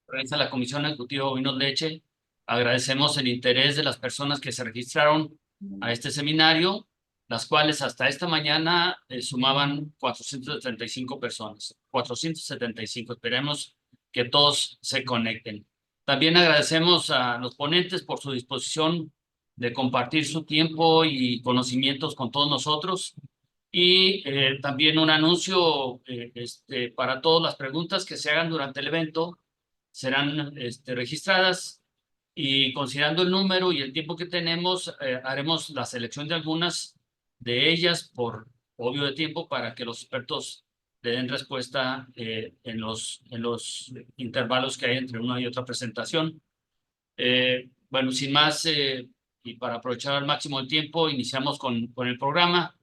Realiza la Comisión Ejecutiva Vinos Leche. Agradecemos el interés de las personas que se registraron a este seminario, las cuales hasta esta mañana sumaban 475 personas. 475. Esperemos que todos se conecten. También agradecemos a los ponentes por su disposición de compartir su tiempo y conocimientos con todos nosotros. Y también un anuncio para todas las preguntas que se hagan durante el evento serán registradas, y considerando el número y el tiempo que tenemos, haremos la selección de algunas de ellas por obvio de tiempo para que los expertos le den respuesta en los intervalos que hay entre una y otra presentación. Bueno, sin más, y para aprovechar al máximo el tiempo, iniciamos con el programa.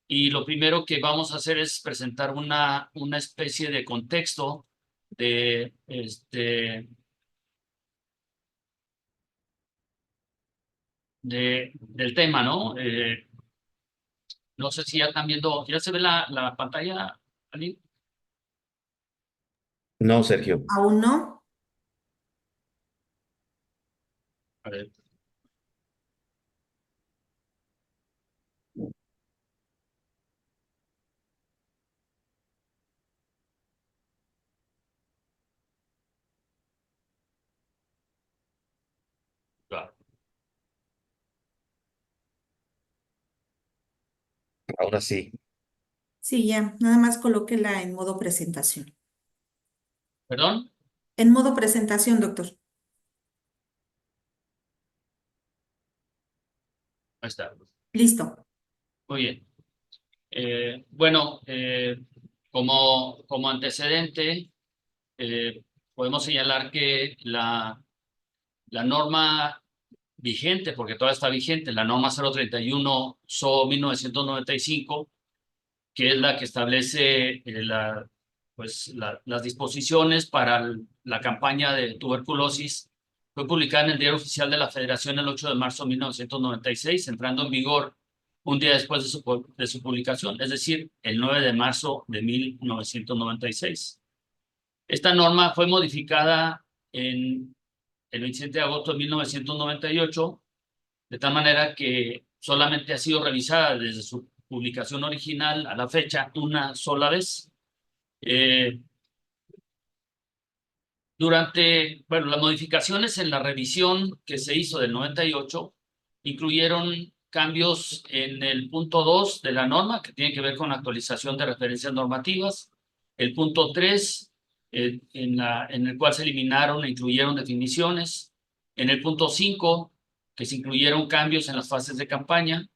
Y lo primero que vamos a hacer es presentar una especie de contexto de del tema, ¿no? No sé si ya están viendo, ¿ya se ve la pantalla, Ali? No, Sergio. Aún no. A ver. Claro. Ahora sí. Sí, ya. Nada más colóquela en modo presentación. ¿Perdón? En modo presentación, doctor. Ahí está. Listo. Muy bien. Bueno, como antecedente, podemos señalar que la norma vigente, porque todavía está vigente, la norma 031 SO 1995, que es la que establece las disposiciones para la campaña de tuberculosis, fue publicada en el Diario Oficial de la Federación el 8 de marzo de 1996, entrando en vigor un día después de su publicación, es decir, el 9 de marzo de 1996. Esta norma fue modificada en el 27 de agosto de 1998, de tal manera que solamente ha sido revisada desde su publicación original a la fecha una sola vez. Las modificaciones en la revisión que se hizo del 98 incluyeron cambios en el punto 2 de la norma, que tiene que ver con la actualización de referencias normativas, el punto 3, en el cual se eliminaron e incluyeron definiciones, en el punto 5, que se incluyeron cambios en las fases de campaña,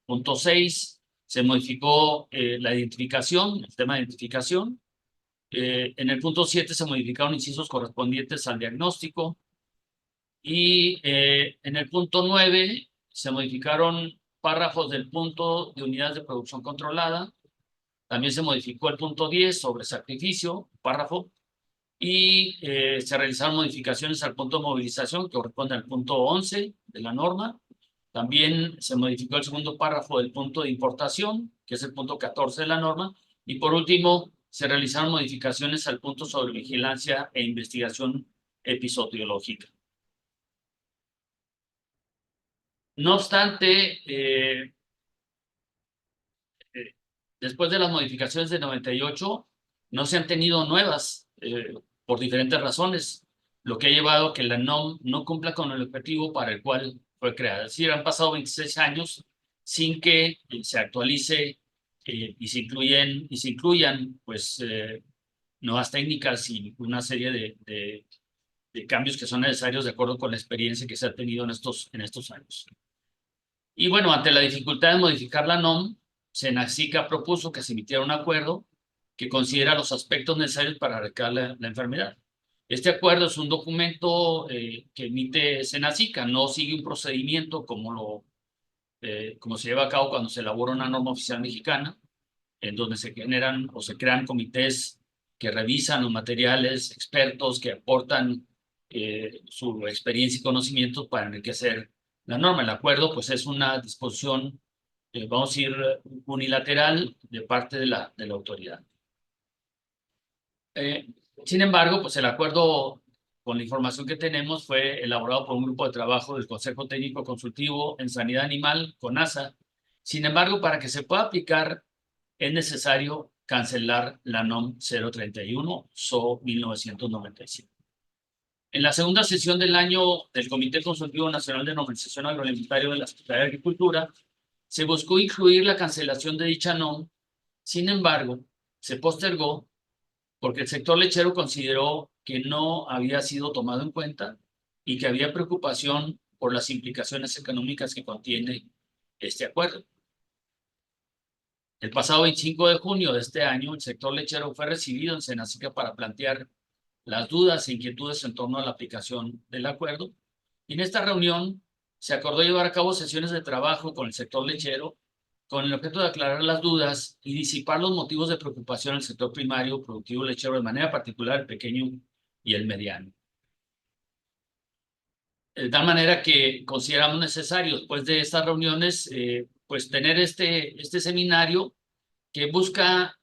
punto 6, se modificó la identificación, el tema de identificación, en el punto 7 se modificaron incisos correspondientes al diagnóstico, y en el punto 9 se modificaron párrafos del punto de unidades de producción controlada. También se modificó el punto 10 sobre sacrificio, párrafo, y se realizaron modificaciones al punto de movilización, que corresponde al punto 11 de la norma. También se modificó el segundo párrafo del punto de importación, que es el punto 14 de la norma. Y por último, se realizaron modificaciones al punto sobre vigilancia e investigación episodiológica. No obstante, después de las modificaciones de 98, no se han tenido nuevas por diferentes razones, lo que ha llevado a que la NOM no cumpla con el objetivo para el cual fue creada. Es decir, han pasado 26 años sin que se actualice y se incluyan nuevas técnicas y una serie de cambios que son necesarios de acuerdo con la experiencia que se ha tenido en estos años. Y bueno, ante la dificultad de modificar la NOM, Senacica propuso que se emitiera un acuerdo que considera los aspectos necesarios para erradicar la enfermedad. Este acuerdo es un documento que emite Senacica, no sigue un procedimiento como se lleva a cabo cuando se elabora una norma oficial mexicana, en donde se generan o se crean comités que revisan los materiales, expertos que aportan su experiencia y conocimientos para enriquecer la norma. El acuerdo, pues, es una disposición, vamos a decir, unilateral de parte de la autoridad. Sin embargo, pues el acuerdo con la información que tenemos, fue elaborado por un grupo de trabajo del Consejo Técnico Consultivo en Sanidad Animal, CONASA. Sin embargo, para que se pueda aplicar, es necesario cancelar la NOM 031 SO 1995. En la segunda sesión del año del Comité Consultivo Nacional de Normalización Agroalimentaria de la Secretaría de Agricultura, se buscó incluir la cancelación de dicha NOM. Sin embargo, se postergó porque el sector lechero consideró que no había sido tomado en cuenta y que había preocupación por las implicaciones económicas que contiene este acuerdo. El pasado 25 de junio de este año, el sector lechero fue recibido en Senacica para plantear las dudas e inquietudes en torno a la aplicación del acuerdo. Y en esta reunión se acordó llevar a cabo sesiones de trabajo con el sector lechero con el objeto de aclarar las dudas y disipar los motivos de preocupación en el sector primario productivo lechero, de manera particular el pequeño y el mediano. De tal manera que consideramos necesario, después de estas reuniones, pues tener este seminario que busca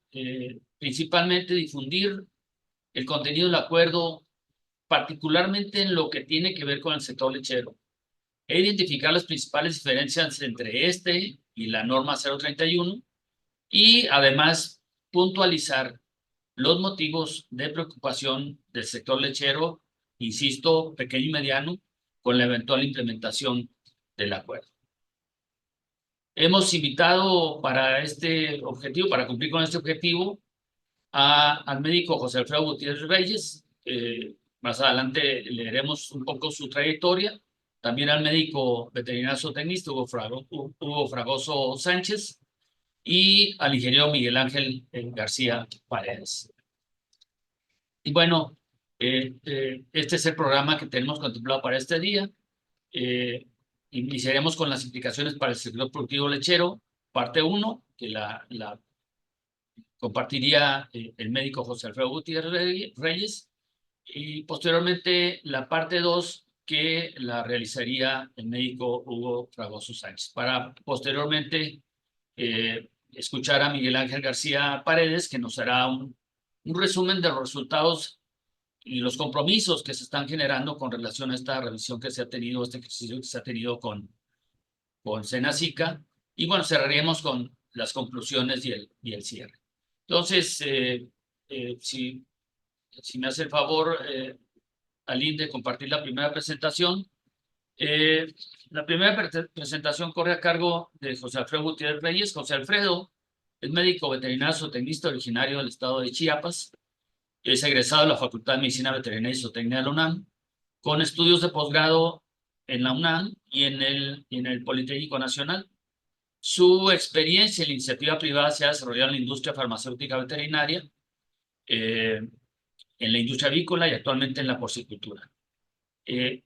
principalmente difundir el contenido del acuerdo, particularmente en lo que tiene que ver con el sector lechero, e identificar las principales diferencias entre este y la norma 031, y además puntualizar los motivos de preocupación del sector lechero, insisto, pequeño y mediano, con la eventual implementación del acuerdo. Hemos invitado para este objetivo, para cumplir con este objetivo, al médico José Alfredo Gutiérrez Reyes. Más adelante leeremos un poco su trayectoria. También al médico veterinario zootecnista Hugo Fragoso Sánchez y al ingeniero Miguel Ángel García Paredes. Y bueno, este es el programa que tenemos contemplado para este día. Iniciaremos con las implicaciones para el sector productivo lechero, parte 1, que la compartiría el médico José Alfredo Gutiérrez Reyes, y posteriormente la parte 2, que la realizaría el médico Hugo Fragoso Sánchez, para posteriormente escuchar a Miguel Ángel García Paredes, que nos hará un resumen de los resultados y los compromisos que se están generando con relación a esta revisión que se ha tenido, este ejercicio que se ha tenido con Senacica. Y bueno, cerraremos con las conclusiones y el cierre. Entonces, si me hace el favor, Aline, de compartir la primera presentación. La primera presentación corre a cargo de José Alfredo Gutiérrez Reyes. José Alfredo es médico veterinario zootecnista originario del estado de Chiapas. Es egresado de la Facultad de Medicina Veterinaria y Zootecnia de la UNAM, con estudios de posgrado en la UNAM y en el Politécnico Nacional. Su experiencia en la iniciativa privada se ha desarrollado en la industria farmacéutica veterinaria, en la industria avícola y actualmente en la porcicultura.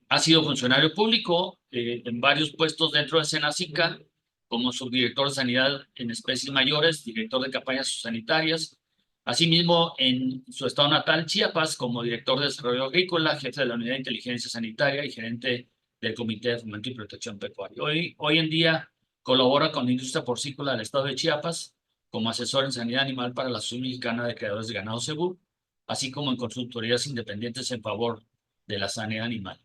Ha sido funcionario público en varios puestos dentro de Senacica, como subdirector de Sanidad en Especies Mayores, director de campañas sanitarias. Asimismo, en su estado natal, Chiapas, como director de Desarrollo Agrícola, jefe de la Unidad de Inteligencia Sanitaria y gerente del Comité de Fomento y Protección Pecuaria. Hoy en día colabora con la industria porcícola del estado de Chiapas como asesor en sanidad animal para la Asociación Mexicana de Criadores de Ganado Cebú, así como en consultorías independientes en favor de la sanidad animal.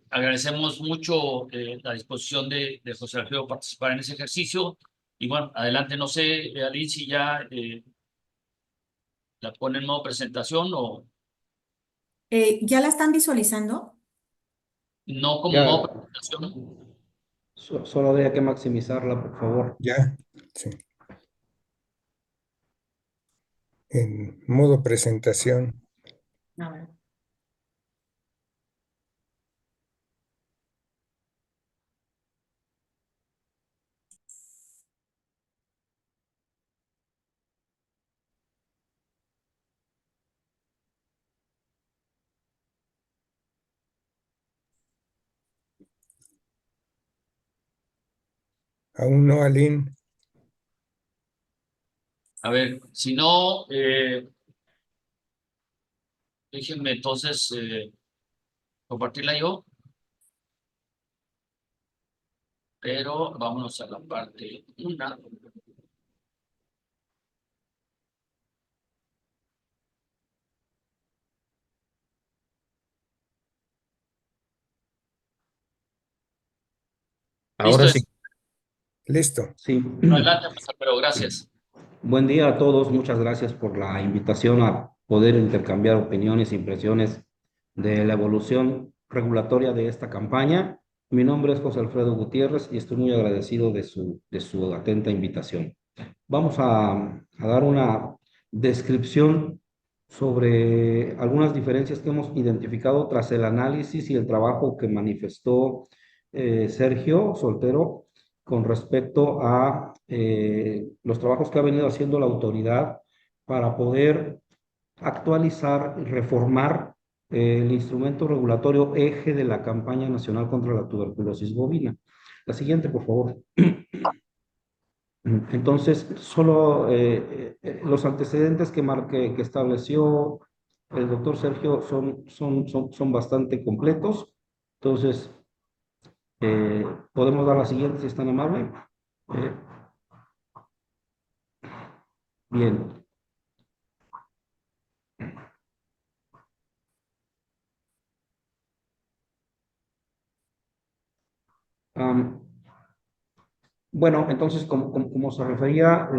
Agradecemos mucho la disposición de José Alfredo participar en ese ejercicio. Y bueno, adelante, no sé, Aline, si ya la ponen en modo presentación o ¿Ya la están visualizando? no como Ya, modo presentación. solo habría que maximizarla, por favor. Ya, sí. En modo presentación. A ver. Aún no, Aline. A ver, si no, déjenme entonces compartirla yo, pero vámonos a la parte 1. Ahora sí. Listo. Sí. Adelante, pero gracias. Buen día a todos. Muchas gracias por la invitación a poder intercambiar opiniones e impresiones de la evolución regulatoria de esta campaña. Mi nombre es José Alfredo Gutiérrez y estoy muy agradecido de su atenta invitación. Vamos a dar una descripción sobre algunas diferencias que hemos identificado tras el análisis y el trabajo que manifestó Sergio Soltero con respecto a los trabajos que ha venido haciendo la autoridad para poder actualizar y reformar el instrumento regulatorio eje de la campaña nacional contra la tuberculosis bovina. La siguiente, por favor. Entonces, solo los antecedentes que estableció el doctor Sergio son bastante completos. Entonces, podemos dar la siguiente si es tan amable. Eh, bien. Am, Bueno, entonces, como se refería,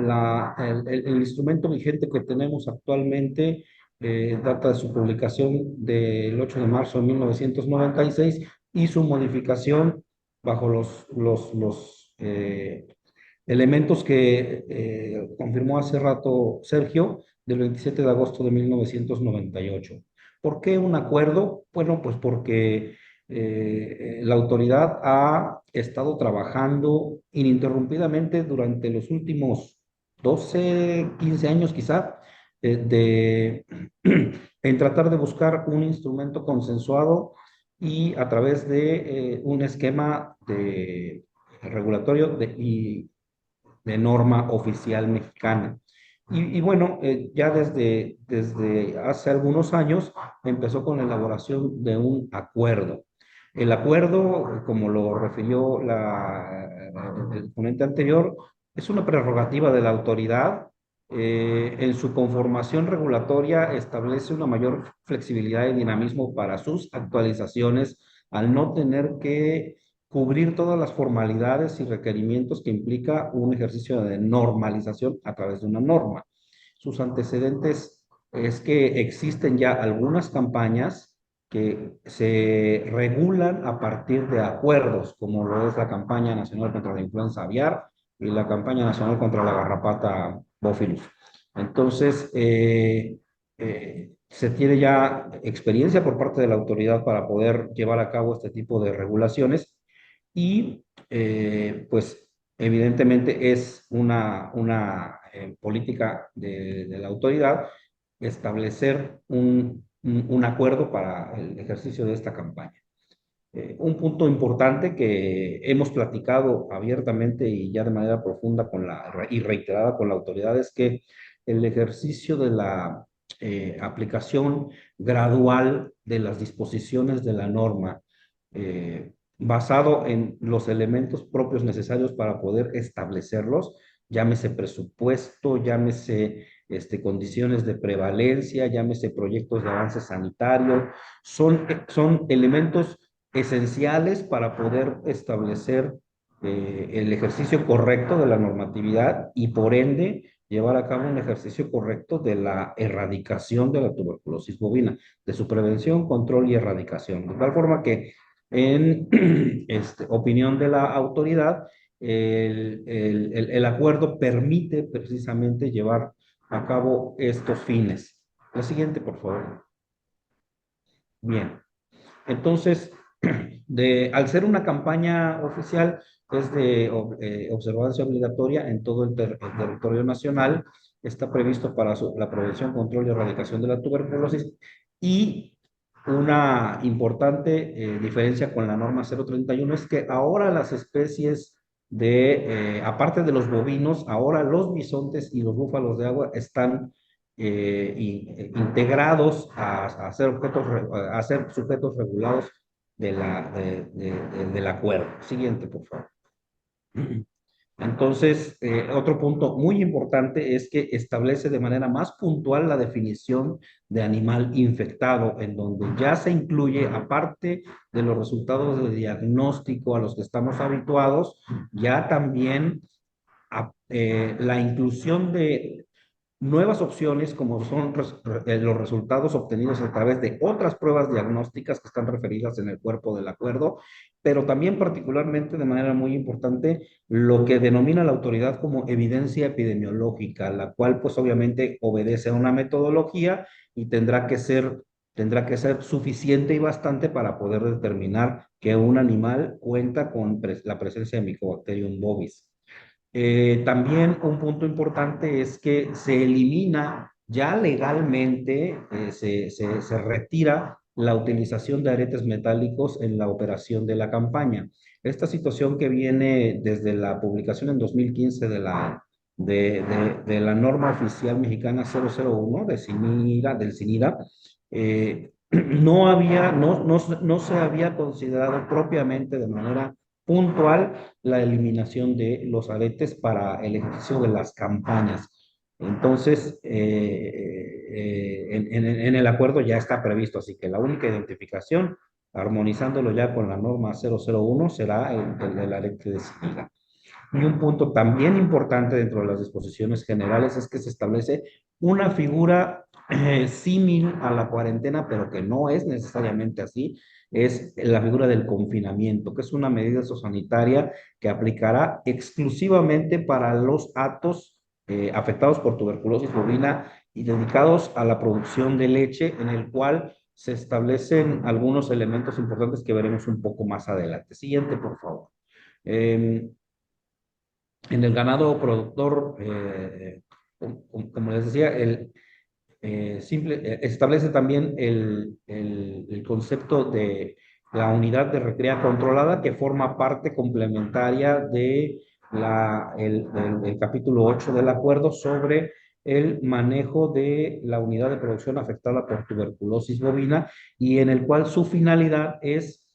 el instrumento vigente que tenemos actualmente data de su publicación del 8 de marzo de 1996 y su modificación bajo los elementos que confirmó hace rato Sergio del 27 de agosto de 1998. ¿Por qué un acuerdo? Bueno, pues porque la autoridad ha estado trabajando ininterrumpidamente durante los últimos 12, 15 años quizá, en tratar de buscar un instrumento consensuado y a través de un esquema regulatorio de norma oficial mexicana. Y bueno, ya desde hace algunos años empezó con la elaboración de un acuerdo. El acuerdo, como lo refirió el ponente anterior, es una prerrogativa de la autoridad. En su conformación regulatoria establece una mayor flexibilidad y dinamismo para sus actualizaciones al no tener que cubrir todas las formalidades y requerimientos que implica un ejercicio de normalización a través de una norma. Sus antecedentes es que existen ya algunas campañas que se regulan a partir de acuerdos, como lo es la campaña nacional contra la influenza aviar y la campaña nacional contra la garrapata Bófilus. Entonces, se tiene ya experiencia por parte de la autoridad para poder llevar a cabo este tipo de regulaciones y pues evidentemente es una política de la autoridad establecer un acuerdo para el ejercicio de esta campaña. Un punto importante que hemos platicado abiertamente y ya de manera profunda y reiterada con la autoridad es que el ejercicio de la aplicación gradual de las disposiciones de la norma basado en los elementos propios necesarios para poder establecerlos, llámese presupuesto, llámese condiciones de prevalencia, llámese proyectos de avance sanitario, son elementos esenciales para poder establecer el ejercicio correcto de la normatividad y por ende llevar a cabo un ejercicio correcto de la erradicación de la tuberculosis bovina, de su prevención, control y erradicación. De tal forma que en opinión de la autoridad, el acuerdo permite precisamente llevar a cabo estos fines. La siguiente, por favor. Bien. Entonces, al ser una campaña oficial, es de observancia obligatoria en todo el territorio nacional, está previsto para la prevención, control y erradicación de la tuberculosis y una importante diferencia con la norma 031 es que ahora las especies aparte de los bovinos, ahora los bisontes y los búfalos de agua están integrados a ser sujetos regulados del acuerdo. Siguiente, por favor. Entonces, otro punto muy importante es que establece de manera más puntual la definición de animal infectado, en donde ya se incluye, aparte de los resultados de diagnóstico a los que estamos habituados, ya también la inclusión de nuevas opciones como son los resultados obtenidos a través de otras pruebas diagnósticas que están referidas en el cuerpo del acuerdo, pero también particularmente de manera muy importante lo que denomina la autoridad como evidencia epidemiológica, la cual pues obviamente obedece a una metodología y tendrá que ser suficiente y bastante para poder determinar que un animal cuenta con la presencia de Mycobacterium bovis. También un punto importante es que se elimina ya legalmente, se retira la utilización de aretes metálicos en la operación de la campaña. Esta situación que viene desde la publicación en 2015 de la norma oficial mexicana 001 del CINIRA, no se había considerado propiamente de manera puntual la eliminación de los aretes para el ejercicio de las campañas. Entonces, en el acuerdo ya está previsto, así que la única identificación, armonizándolo ya con la norma 001, será el arete de Zika. Y un punto también importante dentro de las disposiciones generales es que se establece una figura símil a la cuarentena, pero que no es necesariamente así, es la figura del confinamiento, que es una medida sociosanitaria que aplicará exclusivamente para los hatos afectados por tuberculosis bovina y dedicados a la producción de leche, en el cual se establecen algunos elementos importantes que veremos un poco más adelante. Siguiente, por favor. En el ganado productor, como les decía, establece también el concepto de la unidad de recría controlada, que forma parte complementaria de el capítulo 8 del acuerdo sobre el manejo de la unidad de producción afectada por tuberculosis bovina, y en el cual su finalidad es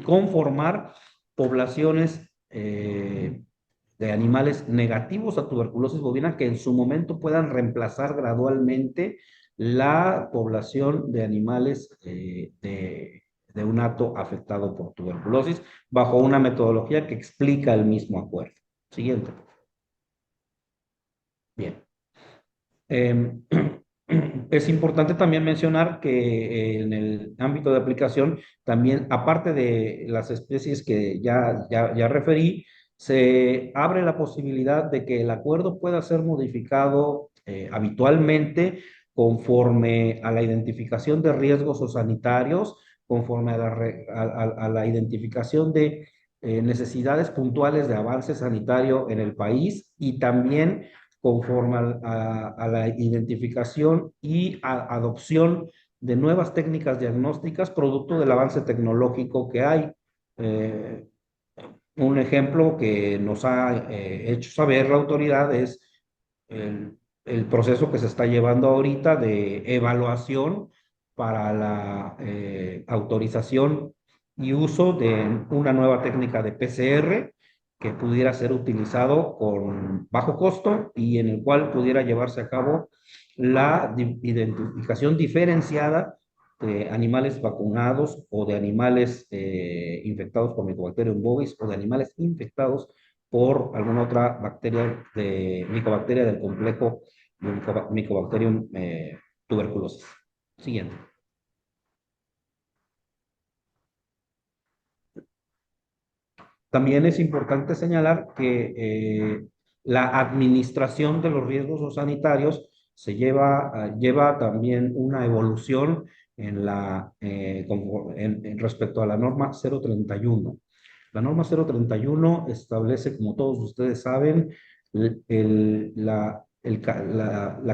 conformar poblaciones de animales negativos a tuberculosis bovina que en su momento puedan reemplazar gradualmente la población de animales de un hato afectado por tuberculosis bajo una metodología que explica el mismo acuerdo. Siguiente. Bien. Es importante también mencionar que en el ámbito de aplicación, también, aparte de las especies que ya referí, se abre la posibilidad de que el acuerdo pueda ser modificado habitualmente conforme a la identificación de riesgos o sanitarios, conforme a la identificación de necesidades puntuales de avance sanitario en el país, y también conforme a la identificación y adopción de nuevas técnicas diagnósticas producto del avance tecnológico que hay. Un ejemplo que nos ha hecho saber la autoridad es el proceso que se está llevando ahorita de evaluación para la autorización y uso de una nueva técnica de PCR que pudiera ser utilizado con bajo costo y en el cual pudiera llevarse a cabo la identificación diferenciada de animales vacunados o de animales infectados por Mycobacterium bovis o de animales infectados por alguna otra micobacteria del complejo Mycobacterium tuberculosis. Siguiente. También es importante señalar que la administración de los riesgos sanitarios lleva también una evolución respecto a la norma 031. La norma 031 establece, como todos ustedes saben, la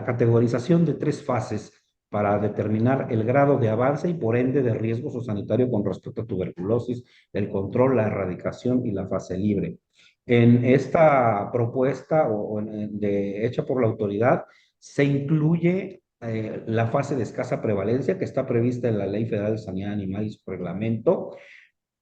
categorización de 3 fases para determinar el grado de avance y por ende de riesgo sanitario con respecto a tuberculosis, el control, la erradicación y la fase libre. En esta propuesta hecha por la autoridad se incluye la fase de escasa prevalencia que está prevista en la Ley Federal de Sanidad Animal y su reglamento,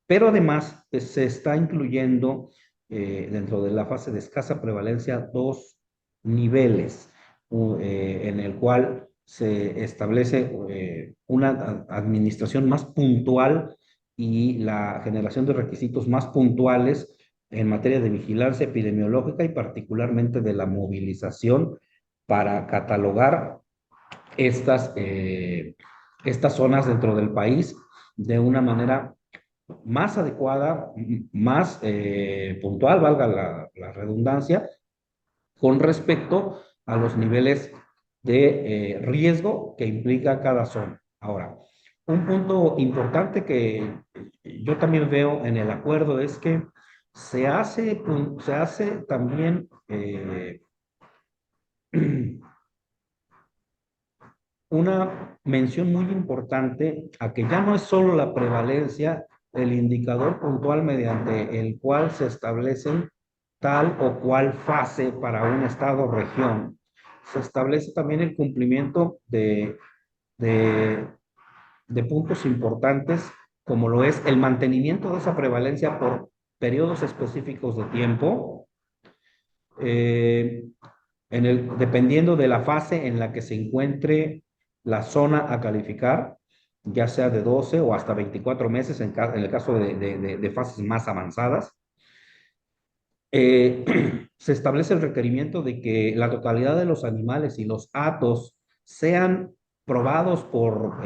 pero además se está incluyendo dentro de la fase de escasa prevalencia, dos niveles, en el cual se establece una administración más puntual y la generación de requisitos más puntuales en materia de vigilancia epidemiológica y particularmente de la movilización para catalogar estas zonas dentro del país de una manera más adecuada, más puntual, valga la redundancia, con respecto a los niveles de riesgo que implica cada zona. Ahora, un punto importante que yo también veo en el acuerdo es que se hace también una mención muy importante a que ya no es solo la prevalencia el indicador puntual mediante el cual se establecen tal o cual fase para un estado o región. Se establece también el cumplimiento de puntos importantes, como lo es el mantenimiento de esa prevalencia por periodos específicos de tiempo, dependiendo de la fase en la que se encuentre la zona a calificar, ya sea de 12 o hasta 24 meses en el caso de fases más avanzadas. Se establece el requerimiento de que la totalidad de los animales y los hatos sean probados por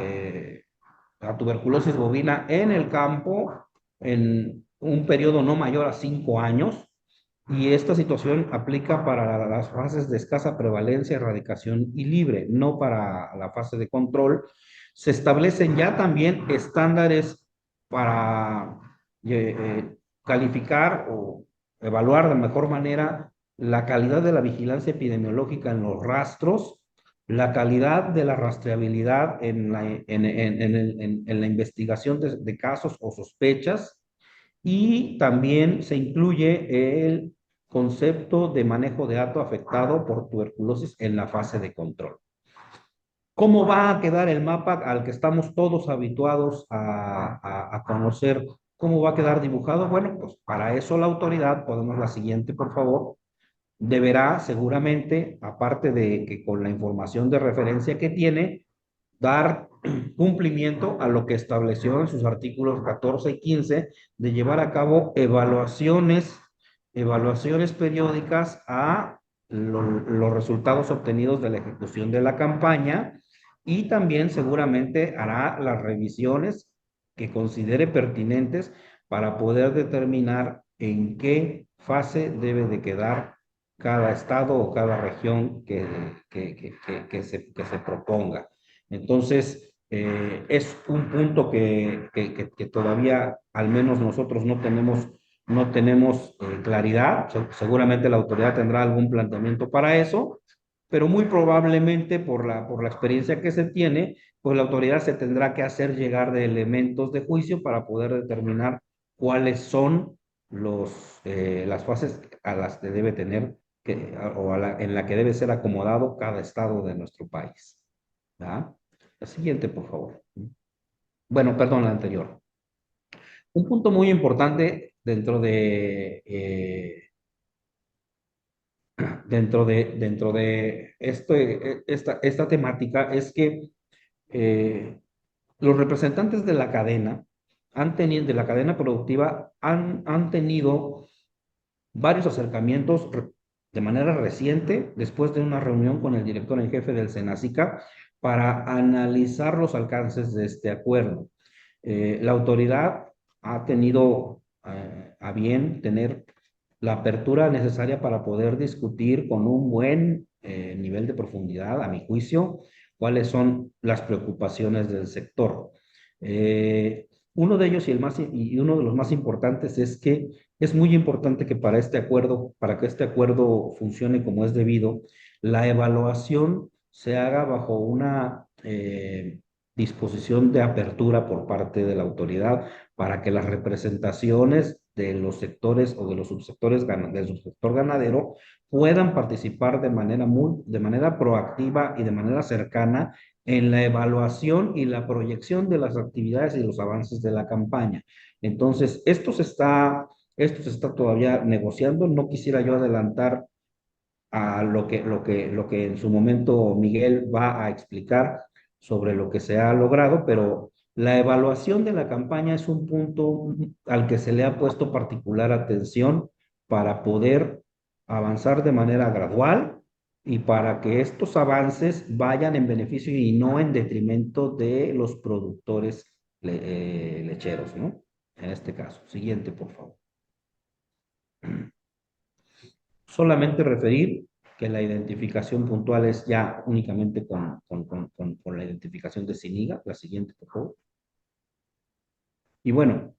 la tuberculosis bovina en el campo en un periodo no mayor a 5 años. Y esta situación aplica para las fases de escasa prevalencia, erradicación y libre, no para la fase de control. Se establecen ya también estándares para calificar o evaluar de mejor manera la calidad de la vigilancia epidemiológica en los rastros, la calidad de la rastreabilidad en la investigación de casos o sospechas, y también se incluye el concepto de manejo de hato afectado por tuberculosis en la fase de control. ¿Cómo va a quedar el mapa al que estamos todos habituados a conocer? ¿Cómo va a quedar dibujado? Bueno, pues para eso la autoridad, podemos la siguiente, por favor, deberá seguramente, aparte de que con la información de referencia que tiene, dar cumplimiento a lo que estableció en sus artículos 14 y 15 de llevar a cabo evaluaciones periódicas a los resultados obtenidos de la ejecución de la campaña, y también seguramente hará las revisiones que considere pertinentes para poder determinar en qué fase debe de quedar cada estado o cada región que se proponga. Entonces, es un punto que todavía, al menos nosotros no tenemos claridad. Seguramente la autoridad tendrá algún planteamiento para eso, pero muy probablemente por la experiencia que se tiene, pues la autoridad se tendrá que hacer llegar de elementos de juicio para poder determinar cuáles son las fases a las que debe tener en la que debe ser acomodado cada estado de nuestro país. ¿Ah? La siguiente, por favor. Bueno, perdón, la anterior. Un punto muy importante dentro de esta temática es que los representantes de la cadena de la cadena productiva han tenido varios acercamientos de manera reciente, después de una reunión con el director en jefe del Senacica, para analizar los alcances de este acuerdo. La autoridad ha tenido a bien tener la apertura necesaria para poder discutir con un buen nivel de profundidad, a mi juicio, cuáles son las preocupaciones del sector. Uno de ellos y uno de los más importantes es que es muy importante que para que este acuerdo funcione como es debido, la evaluación se haga bajo una disposición de apertura por parte de la autoridad para que las representaciones de los sectores o de los subsectores del subsector ganadero puedan participar de manera proactiva y de manera cercana en la evaluación y la proyección de las actividades y los avances de la campaña. Entonces, esto se está Esto se está todavía negociando. No quisiera yo adelantar a lo que en su momento Miguel va a explicar sobre lo que se ha logrado, pero la evaluación de la campaña es un punto al que se le ha puesto particular atención para poder avanzar de manera gradual y para que estos avances vayan en beneficio y no en detrimento de los productores lecheros, ¿no? En este caso. Siguiente, por favor. Solamente referir que la identificación puntual es ya únicamente con la identificación de SINIGA. La siguiente, por favor. Y bueno,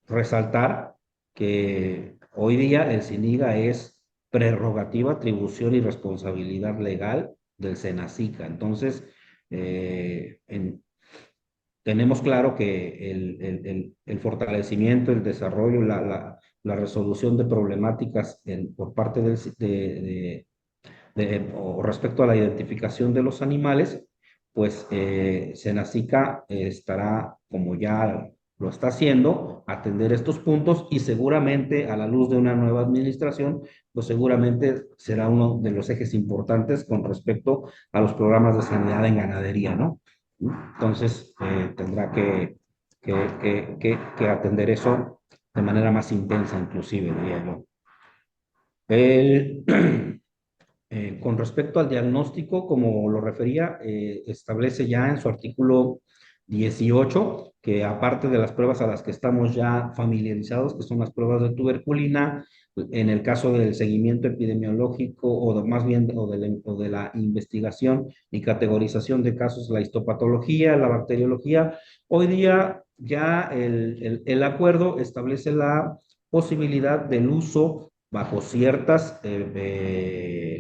resaltar que hoy día el SINIGA es prerrogativa, atribución y responsabilidad legal del SENACICA. Entonces, tenemos claro que el fortalecimiento, el desarrollo, la resolución de problemáticas por parte o respecto a la identificación de los animales, pues Senacica estará, como ya lo está haciendo, atender estos puntos y seguramente a la luz de una nueva administración, pues seguramente será uno de los ejes importantes con respecto a los programas de sanidad en ganadería, ¿no? Entonces, tendrá que atender eso de manera más intensa, inclusive, diría yo. Con respecto al diagnóstico, como lo refería, establece ya en su artículo 18 que aparte de las pruebas a las que estamos ya familiarizados, que son las pruebas de tuberculina, en el caso del seguimiento epidemiológico más bien o de la investigación y categorización de casos, la histopatología, la bacteriología, hoy día ya el acuerdo establece la posibilidad del uso bajo ciertas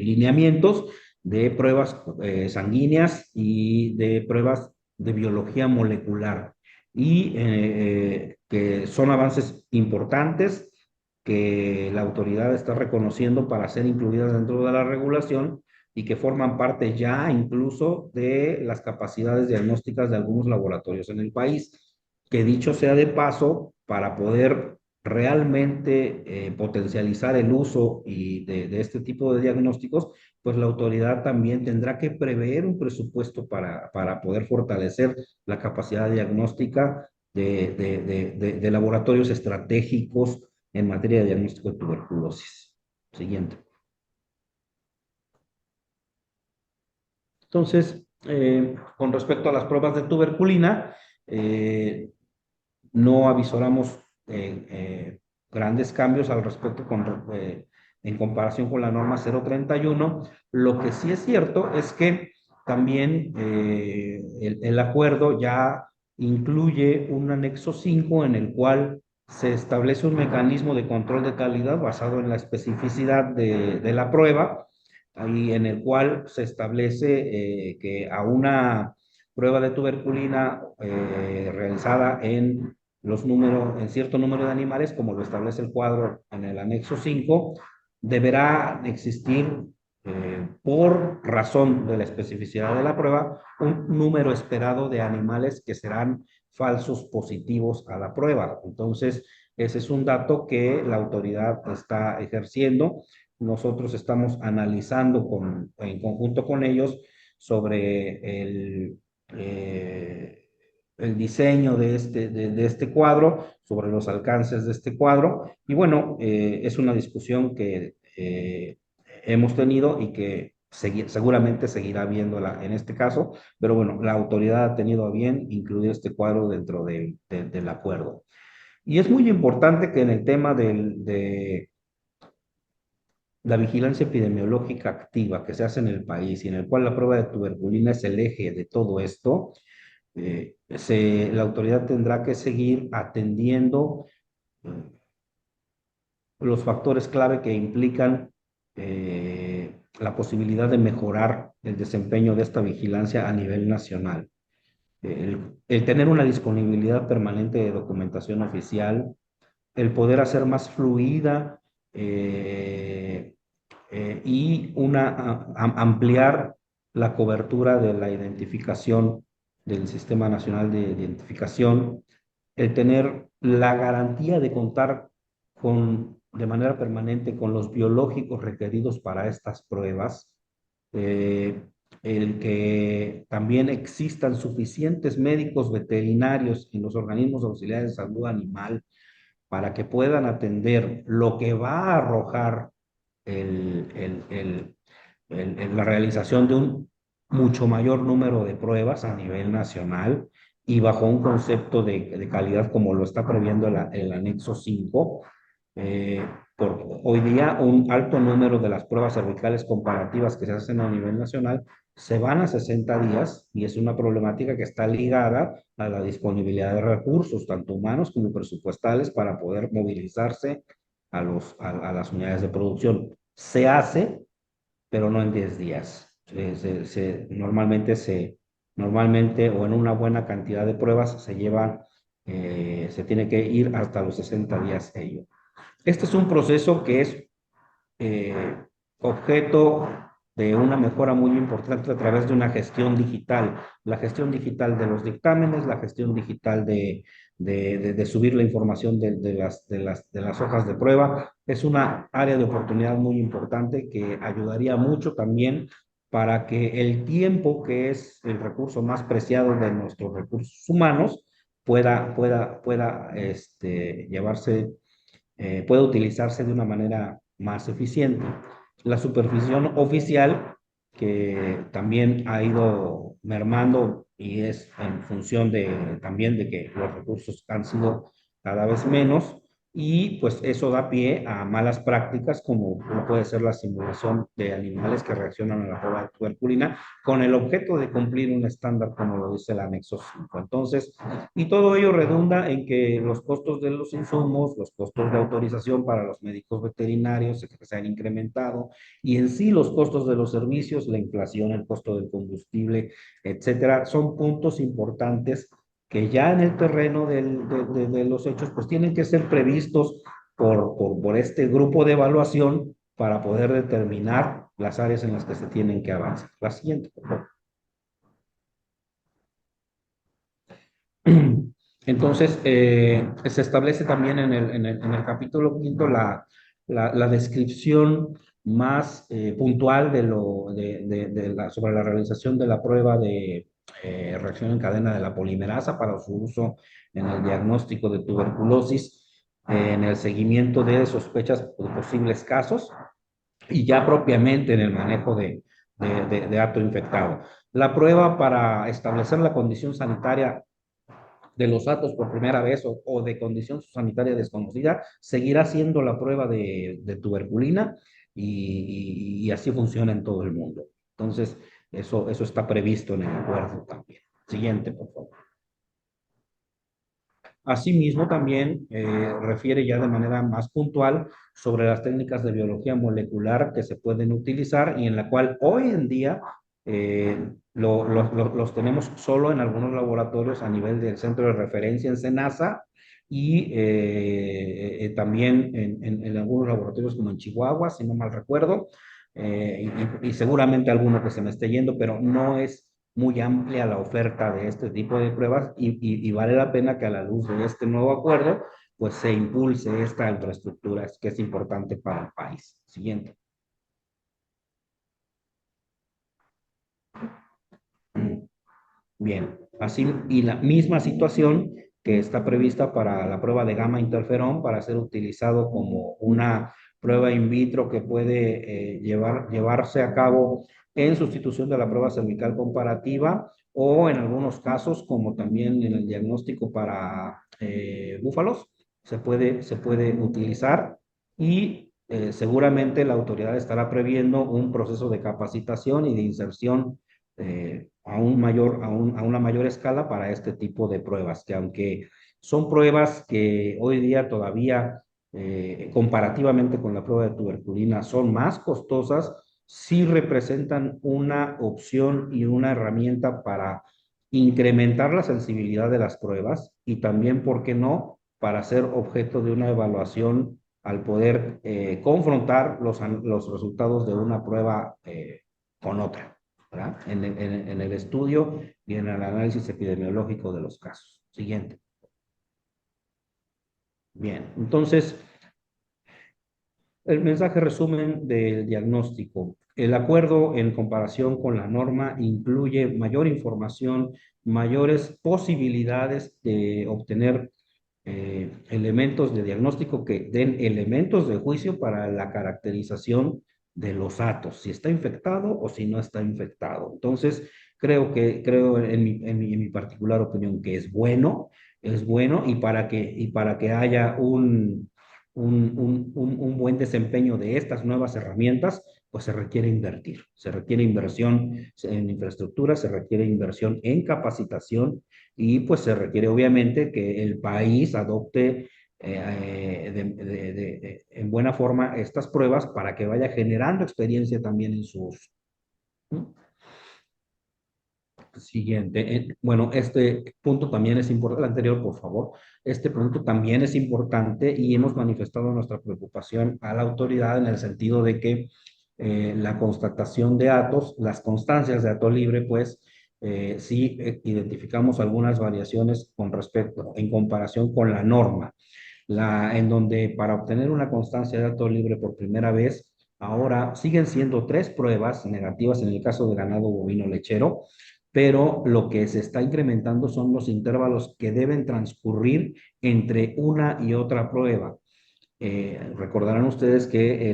lineamientos de pruebas sanguíneas y de pruebas de biología molecular y que son avances importantes que la autoridad está reconociendo para ser incluidas dentro de la regulación y que forman parte ya incluso de las capacidades diagnósticas de algunos laboratorios en el país, que dicho sea de paso, para poder realmente potencializar el uso de este tipo de diagnósticos, pues la autoridad también tendrá que prever un presupuesto para poder fortalecer la capacidad diagnóstica de laboratorios estratégicos en materia de diagnóstico de tuberculosis. Siguiente. Entonces, con respecto a las pruebas de tuberculina, no avisoramos grandes cambios al respecto en comparación con la norma 031. Lo que sí es cierto es que también el acuerdo ya incluye un anexo 5 en el cual se establece un mecanismo de control de calidad basado en la especificidad de la prueba, y en el cual se establece que a una prueba de tuberculina realizada en cierto número de animales, como lo establece el cuadro en el anexo 5, deberá existir, por razón de la especificidad de la prueba, un número esperado de animales que serán falsos positivos a la prueba. Entonces, ese es un dato que la autoridad está ejerciendo. Nosotros estamos analizando en conjunto con ellos sobre el diseño de este cuadro, sobre los alcances de este cuadro. Y bueno, es una discusión que hemos tenido y que seguramente seguirá viéndola en este caso, pero bueno, la autoridad ha tenido a bien incluir este cuadro dentro del acuerdo. Y es muy importante que en el tema de la vigilancia epidemiológica activa que se hace en el país y en el cual la prueba de tuberculina es el eje de todo esto, la autoridad tendrá que seguir atendiendo los factores clave que implican la posibilidad de mejorar el desempeño de esta vigilancia a nivel nacional. El tener una disponibilidad permanente de documentación oficial, el poder hacer más fluida y ampliar la cobertura de la identificación del Sistema Nacional de Identificación, el tener la garantía de contar de manera permanente con los biológicos requeridos para estas pruebas, el que también existan suficientes médicos veterinarios en los organismos auxiliares de salud animal para que puedan atender lo que va a arrojar la realización de un mucho mayor número de pruebas a nivel nacional y bajo un concepto de calidad como lo está previendo el anexo 5. Por hoy día un alto número de las pruebas cervicales comparativas que se hacen a nivel nacional se van a 60 días y es una problemática que está ligada a la disponibilidad de recursos, tanto humanos como presupuestales, para poder movilizarse a las unidades de producción. Se hace, pero no en 10 días. Normalmente o en una buena cantidad de pruebas se tiene que ir hasta los 60 días ello. Este es un proceso que es objeto de una mejora muy importante a través de una gestión digital. La gestión digital de los dictámenes, la gestión digital de subir la información de las hojas de prueba, es una área de oportunidad muy importante que ayudaría mucho también para que el tiempo, que es el recurso más preciado de nuestros recursos humanos, pueda utilizarse de una manera más eficiente. La supervisión oficial, que también ha ido mermando y es en función también de que los recursos han sido cada vez menos, y pues eso da pie a malas prácticas como puede ser la simulación de animales que reaccionan a la prueba de tuberculina con el objeto de cumplir un estándar como lo dice el anexo 5. Entonces, y todo ello redunda en que los costos de los insumos, los costos de autorización para los médicos veterinarios se han incrementado, y en sí los costos de los servicios, la inflación, el costo del combustible, etcétera, son puntos importantes que ya en el terreno de los hechos pues tienen que ser previstos por este grupo de evaluación para poder determinar las áreas en las que se tienen que avanzar. La siguiente, por favor. Entonces, se establece también en el capítulo 5 la descripción más puntual sobre la realización de la prueba de reacción en cadena de la polimerasa para su uso en el diagnóstico de tuberculosis, en el seguimiento de sospechas de posibles casos y ya propiamente en el manejo de hato infectado. La prueba para establecer la condición sanitaria de los datos por primera vez o de condición sanitaria desconocida, seguirá siendo la prueba de tuberculina y así funciona en todo el mundo. Entonces, eso está previsto en el acuerdo también. Siguiente, por favor. Asimismo, también refiere ya de manera más puntual sobre las técnicas de biología molecular que se pueden utilizar y en la cual hoy en día los tenemos solo en algunos laboratorios a nivel del centro de referencia en SENASA y también en algunos laboratorios como en Chihuahua, si no mal recuerdo, y seguramente alguno que se me esté yendo, pero no es muy amplia la oferta de este tipo de pruebas y vale la pena que a la luz de este nuevo acuerdo, pues se impulse esta infraestructura que es importante para el país. Siguiente. Bien, así y la misma situación que está prevista para la prueba de gamma interferón para ser utilizado como una prueba in vitro que puede llevarse a cabo en sustitución de la prueba cervical comparativa o en algunos casos como también en el diagnóstico para búfalos se puede utilizar y seguramente la autoridad estará previendo un proceso de capacitación y de inserción a una mayor escala para este tipo de pruebas, que aunque son pruebas que hoy día todavía, comparativamente con la prueba de tuberculina, son más costosas, sí representan una opción y una herramienta para incrementar la sensibilidad de las pruebas y también, ¿por qué no?, para ser objeto de una evaluación al poder confrontar los resultados de una prueba con otra, ¿verdad? En el estudio y en el análisis epidemiológico de los casos. Siguiente. Bien, entonces, El mensaje resumen del diagnóstico. El acuerdo en comparación con la norma incluye mayor información, mayores posibilidades de obtener elementos de diagnóstico que den elementos de juicio para la caracterización de los atos, si está infectado o si no está infectado. Entonces, creo en mi particular opinión que es bueno y para que haya un buen desempeño de estas nuevas herramientas, pues se requiere inversión en infraestructura, se requiere inversión en capacitación y pues se requiere obviamente que el país adopte en buena forma estas pruebas para que vaya generando experiencia también en su uso. Siguiente. Bueno, este punto también es importante, el anterior, por favor. Este punto también es importante y hemos manifestado nuestra preocupación a la autoridad en el sentido de que la constatación de atos, las constancias de ato libre, pues sí identificamos algunas variaciones con respecto, en comparación con la norma, en donde para obtener una constancia de ato libre por primera vez, ahora siguen siendo 3 pruebas negativas en el caso de ganado bovino lechero, pero lo que se está incrementando son los intervalos que deben transcurrir entre una y otra prueba. Recordarán ustedes que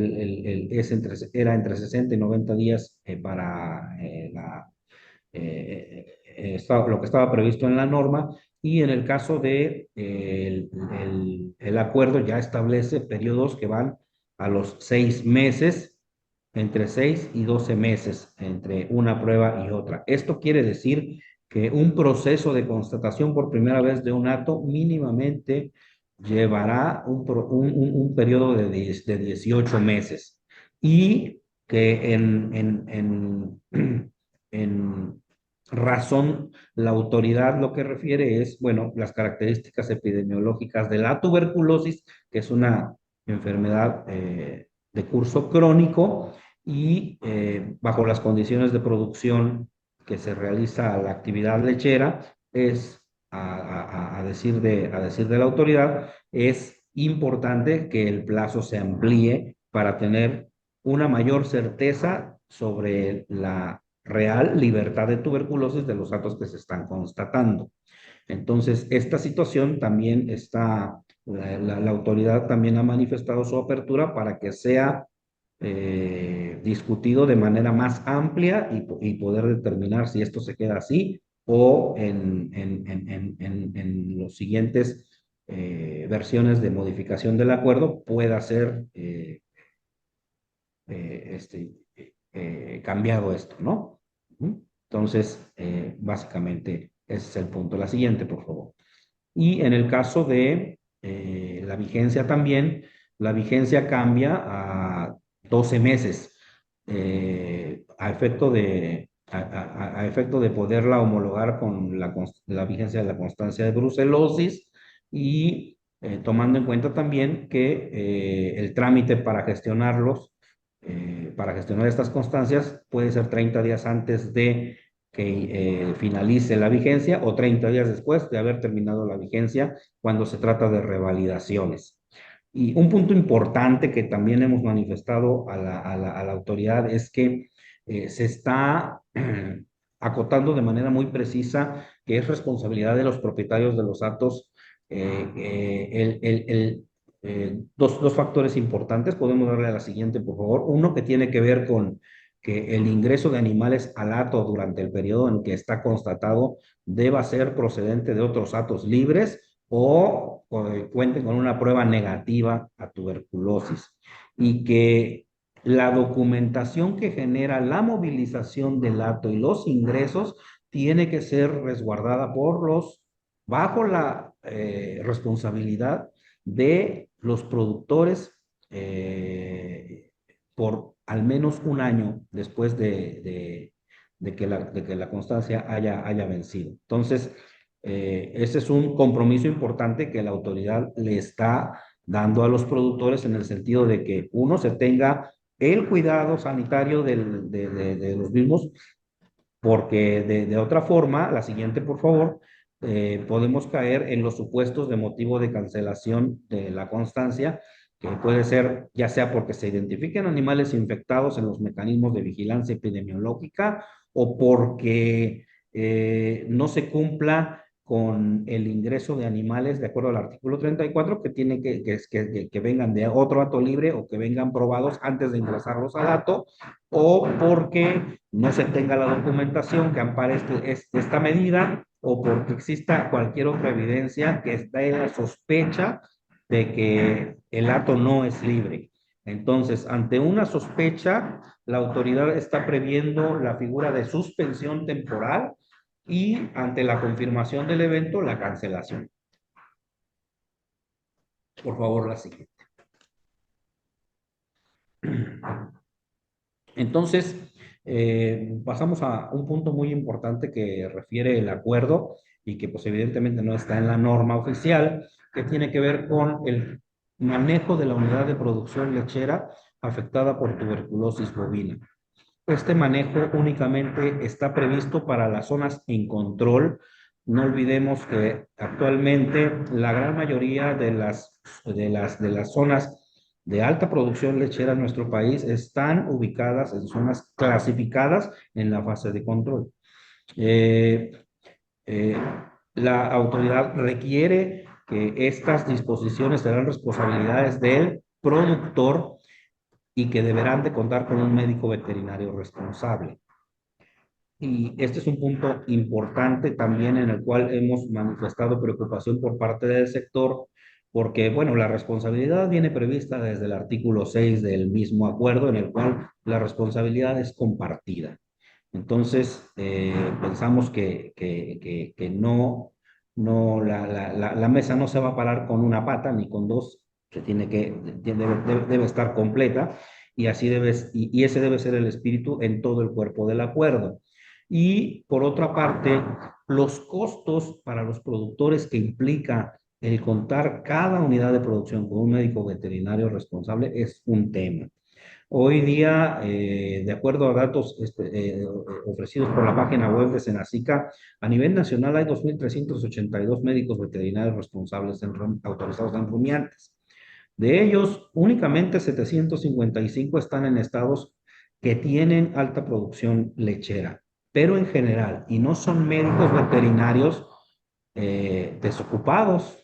era entre 60 y 90 días para lo que estaba previsto en la norma, y en el caso de el acuerdo ya establece periodos que van a los 6 meses, entre 6 y 12 meses entre una prueba y otra. Esto quiere decir que un proceso de constatación por primera vez de un acto mínimamente llevará un periodo de 18 meses y que en razón, la autoridad lo que refiere es, bueno, las características epidemiológicas de la tuberculosis, que es una enfermedad de curso crónico y bajo las condiciones de producción que se realiza la actividad lechera, es, a decir de la autoridad, es importante que el plazo se amplíe para tener una mayor certeza sobre la real libertad de tuberculosis de los datos que se están constatando. Entonces, esta situación también está, la autoridad también ha manifestado su apertura para que sea discutido de manera más amplia y poder determinar si esto se queda así o en los siguientes versiones de modificación del acuerdo pueda ser cambiado esto, ¿no? Entonces, básicamente, ese es el punto. La siguiente, por favor. Y en el caso de la vigencia también, la vigencia cambia a 12 meses a efecto de poderla homologar con la vigencia de la constancia de brucelosis y tomando en cuenta también que el trámite para gestionar estas constancias puede ser 30 días antes de que finalice la vigencia o 30 días después de haber terminado la vigencia cuando se trata de revalidaciones. Y un punto importante que también hemos manifestado a la autoridad es que se está acotando de manera muy precisa que es responsabilidad de los propietarios de los actos dos factores importantes. Podemos darle a la siguiente, por favor. Uno que tiene que ver con que el ingreso de animales al hato durante el periodo en que está constatado deba ser procedente de otros hatos libres o cuenten con una prueba negativa a tuberculosis y que la documentación que genera la movilización del hato y los ingresos tiene que ser resguardada bajo la responsabilidad de los productores por al menos un año después de que la constancia haya vencido. Entonces, ese es un compromiso importante que la autoridad le está dando a los productores en el sentido de que uno se tenga el cuidado sanitario de los mismos, porque de otra forma, la siguiente, por favor, podemos caer en los supuestos de motivo de cancelación de la constancia que puede ser ya sea porque se identifiquen animales infectados en los mecanismos de vigilancia epidemiológica o porque no se cumpla con el ingreso de animales de acuerdo al artículo 34 que tiene que vengan de otro hato libre o que vengan probados antes de ingresarlos al hato, o porque no se tenga la documentación que ampare esta medida, o porque exista cualquier otra evidencia que esté en la sospecha de que el hato no es libre. Entonces, ante una sospecha, la autoridad está previendo la figura de suspensión temporal y ante la confirmación del evento, la cancelación. Por favor, la siguiente. Entonces, pasamos a un punto muy importante que refiere el acuerdo y que pues evidentemente no está en la norma oficial, que tiene que ver con el manejo de la unidad de producción lechera afectada por tuberculosis bovina. Este manejo únicamente está previsto para las zonas en control. No olvidemos que actualmente la gran mayoría de las zonas de alta producción lechera en nuestro país están ubicadas en zonas clasificadas en la fase de control. Eh, eh, la autoridad requiere que estas disposiciones serán responsabilidades del productor y que deberán de contar con un médico veterinario responsable. Y este es un punto importante también en el cual hemos manifestado preocupación por parte del sector, porque, bueno, la responsabilidad viene prevista desde el artículo 6 del mismo acuerdo, en el cual la responsabilidad es compartida. Entonces, pensamos que la mesa no se va a parar con una pata ni con dos, debe estar completa y y ese debe ser el espíritu en todo el cuerpo del acuerdo. Y por otra parte, los costos para los productores que implica el contar cada unidad de producción con un médico veterinario responsable es un tema. Hoy día, de acuerdo a datos ofrecidos por la página web de Senacica, a nivel nacional hay 2.382 médicos veterinarios responsables autorizados en rumiantes. De ellos, únicamente 755 están en estados que tienen alta producción lechera, pero en general, y no son médicos veterinarios desocupados.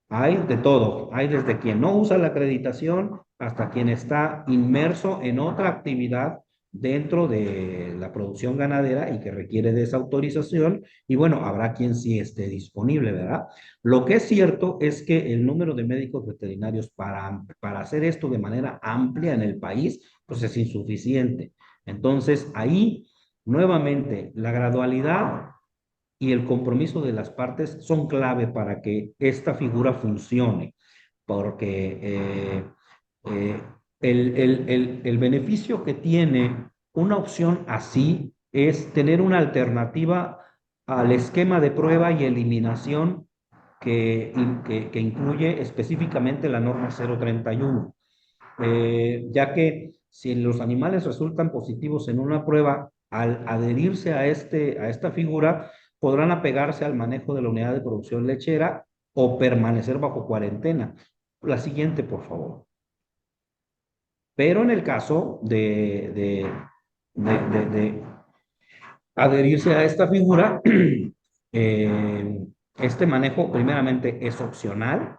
Hay de todo, hay desde quien no usa la acreditación hasta quien está inmerso en otra actividad dentro de la producción ganadera y que requiere de esa autorización, y bueno, habrá quien sí esté disponible, ¿verdad? Lo que es cierto es que el número de médicos veterinarios para hacer esto de manera amplia en el país, pues es insuficiente. Entonces, ahí, nuevamente, la gradualidad y el compromiso de las partes son clave para que esta figura funcione, porque eh, el beneficio que tiene una opción así es tener una alternativa al esquema de prueba y eliminación que incluye específicamente la norma 031, ya que si los animales resultan positivos en una prueba, al adherirse a esta figura, podrán apegarse al manejo de la unidad de producción lechera o permanecer bajo cuarentena. La siguiente, por favor. Pero en el caso de adherirse a esta figura, este manejo primeramente es opcional,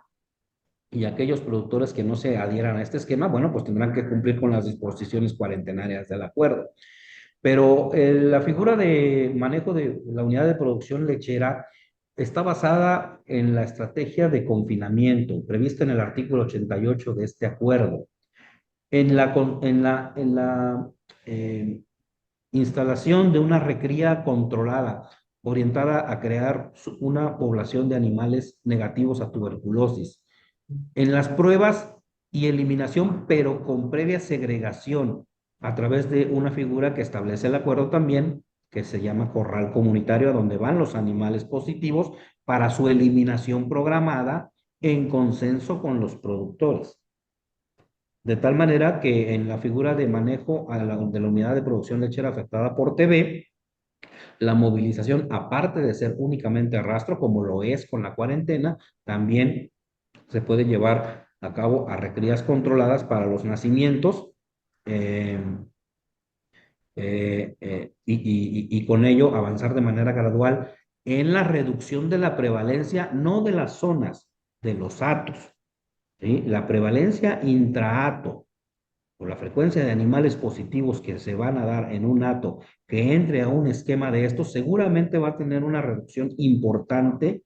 y aquellos productores que no se adhieran a este esquema, bueno, pues tendrán que cumplir con las disposiciones cuarentenarias del acuerdo. Pero la figura de manejo de la unidad de producción lechera está basada en la estrategia de confinamiento prevista en el artículo 88 de este acuerdo. En la instalación de una recría controlada, orientada a crear una población de animales negativos a tuberculosis. En las pruebas y eliminación, pero con previa segregación, a través de una figura que establece el acuerdo también, que se llama corral comunitario, a donde van los animales positivos para su eliminación programada en consenso con los productores. De tal manera que en la figura de manejo de la unidad de producción lechera afectada por TB, la movilización, aparte de ser únicamente a rastro, como lo es con la cuarentena, también se puede llevar a cabo a recrías controladas para los nacimientos, eh, y con ello avanzar de manera gradual en la reducción de la prevalencia, no de las zonas, de los hatos, ¿sí? La prevalencia intrahato o la frecuencia de animales positivos que se van a dar en un hato que entre a un esquema de estos, seguramente va a tener una reducción importante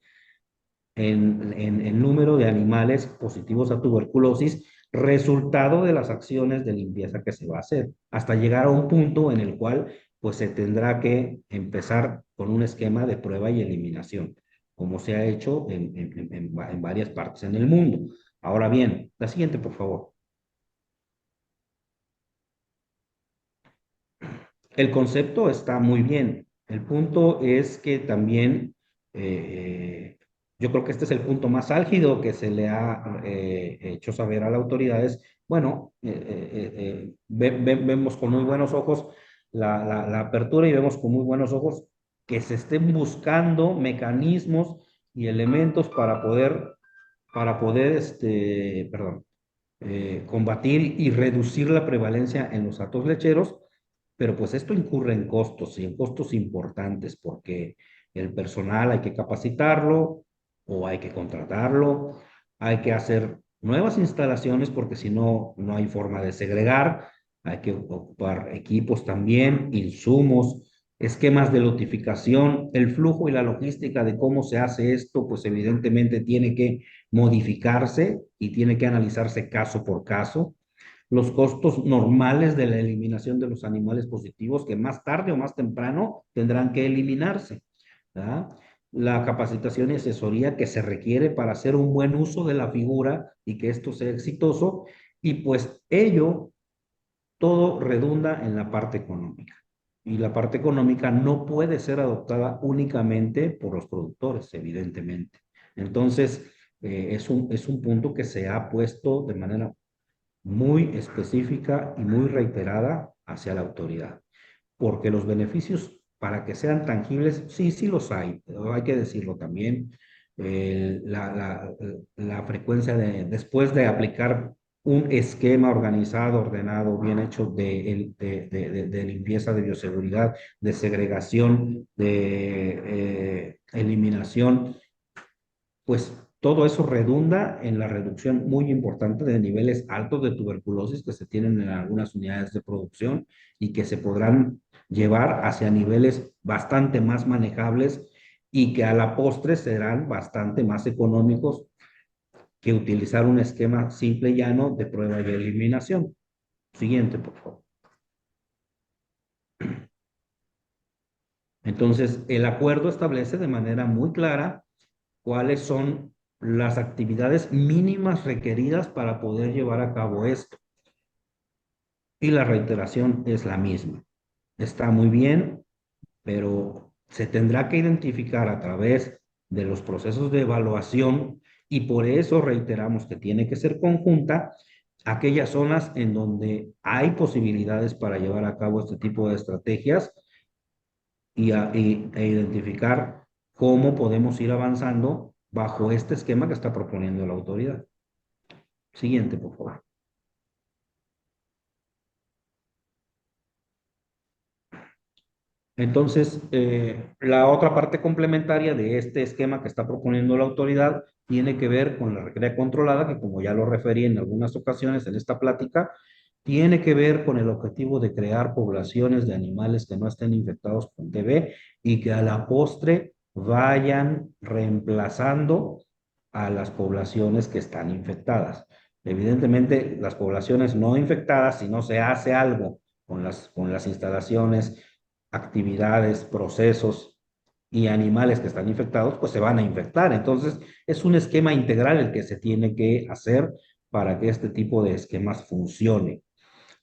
en el número de animales positivos a tuberculosis, resultado de las acciones de limpieza que se va a hacer, hasta llegar a un punto en el cual pues se tendrá que empezar con un esquema de prueba y eliminación, como se ha hecho en varias partes en el mundo. Ahora bien, la siguiente, por favor. El concepto está muy bien. El punto es que también, yo creo que este es el punto más álgido que se le ha hecho saber a las autoridades. Bueno, vemos con muy buenos ojos la apertura y vemos con muy buenos ojos que se estén buscando mecanismos y elementos para poder, combatir y reducir la prevalencia en los hatos lecheros, pero pues esto incurre en costos y en costos importantes porque el personal hay que capacitarlo o hay que contratarlo, hay que hacer nuevas instalaciones porque si no, no hay forma de segregar, hay que ocupar equipos también, insumos, esquemas de lotificación, el flujo y la logística de cómo se hace esto, pues evidentemente tiene que modificarse y tiene que analizarse caso por caso. Los costos normales de la eliminación de los animales positivos que más tarde o más temprano tendrán que eliminarse, ¿verdad? La capacitación y asesoría que se requiere para hacer un buen uso de la figura y que esto sea exitoso, y pues ello todo redunda en la parte económica. Y la parte económica no puede ser adoptada únicamente por los productores, evidentemente. Entonces, es un punto que se ha puesto de manera muy específica y muy reiterada hacia la autoridad, porque los beneficios para que sean tangibles, sí, sí los hay, pero hay que decirlo también. La frecuencia después de aplicar un esquema organizado, ordenado, bien hecho de limpieza, de bioseguridad, de segregación, de eliminación, pues todo eso redunda en la reducción muy importante de niveles altos de tuberculosis que se tienen en algunas unidades de producción y que se podrán llevar hacia niveles bastante más manejables y que a la postre serán bastante más económicos que utilizar un esquema simple y llano de prueba y eliminación. Siguiente, por favor. Entonces, el acuerdo establece de manera muy clara cuáles son las actividades mínimas requeridas para poder llevar a cabo esto. Y la reiteración es la misma. Está muy bien, pero se tendrá que identificar a través de los procesos de evaluación y por eso reiteramos que tiene que ser conjunta aquellas zonas en donde hay posibilidades para llevar a cabo este tipo de estrategias e identificar cómo podemos ir avanzando bajo este esquema que está proponiendo la autoridad. Siguiente, por favor. Entonces, la otra parte complementaria de este esquema que está proponiendo la autoridad tiene que ver con la recría controlada, que como ya lo referí en algunas ocasiones en esta plática, tiene que ver con el objetivo de crear poblaciones de animales que no estén infectados con TB y que a la postre vayan reemplazando a las poblaciones que están infectadas. Evidentemente, las poblaciones no infectadas, si no se hace algo con las instalaciones, actividades, procesos y animales que están infectados, pues se van a infectar. Entonces, es un esquema integral el que se tiene que hacer para que este tipo de esquemas funcione.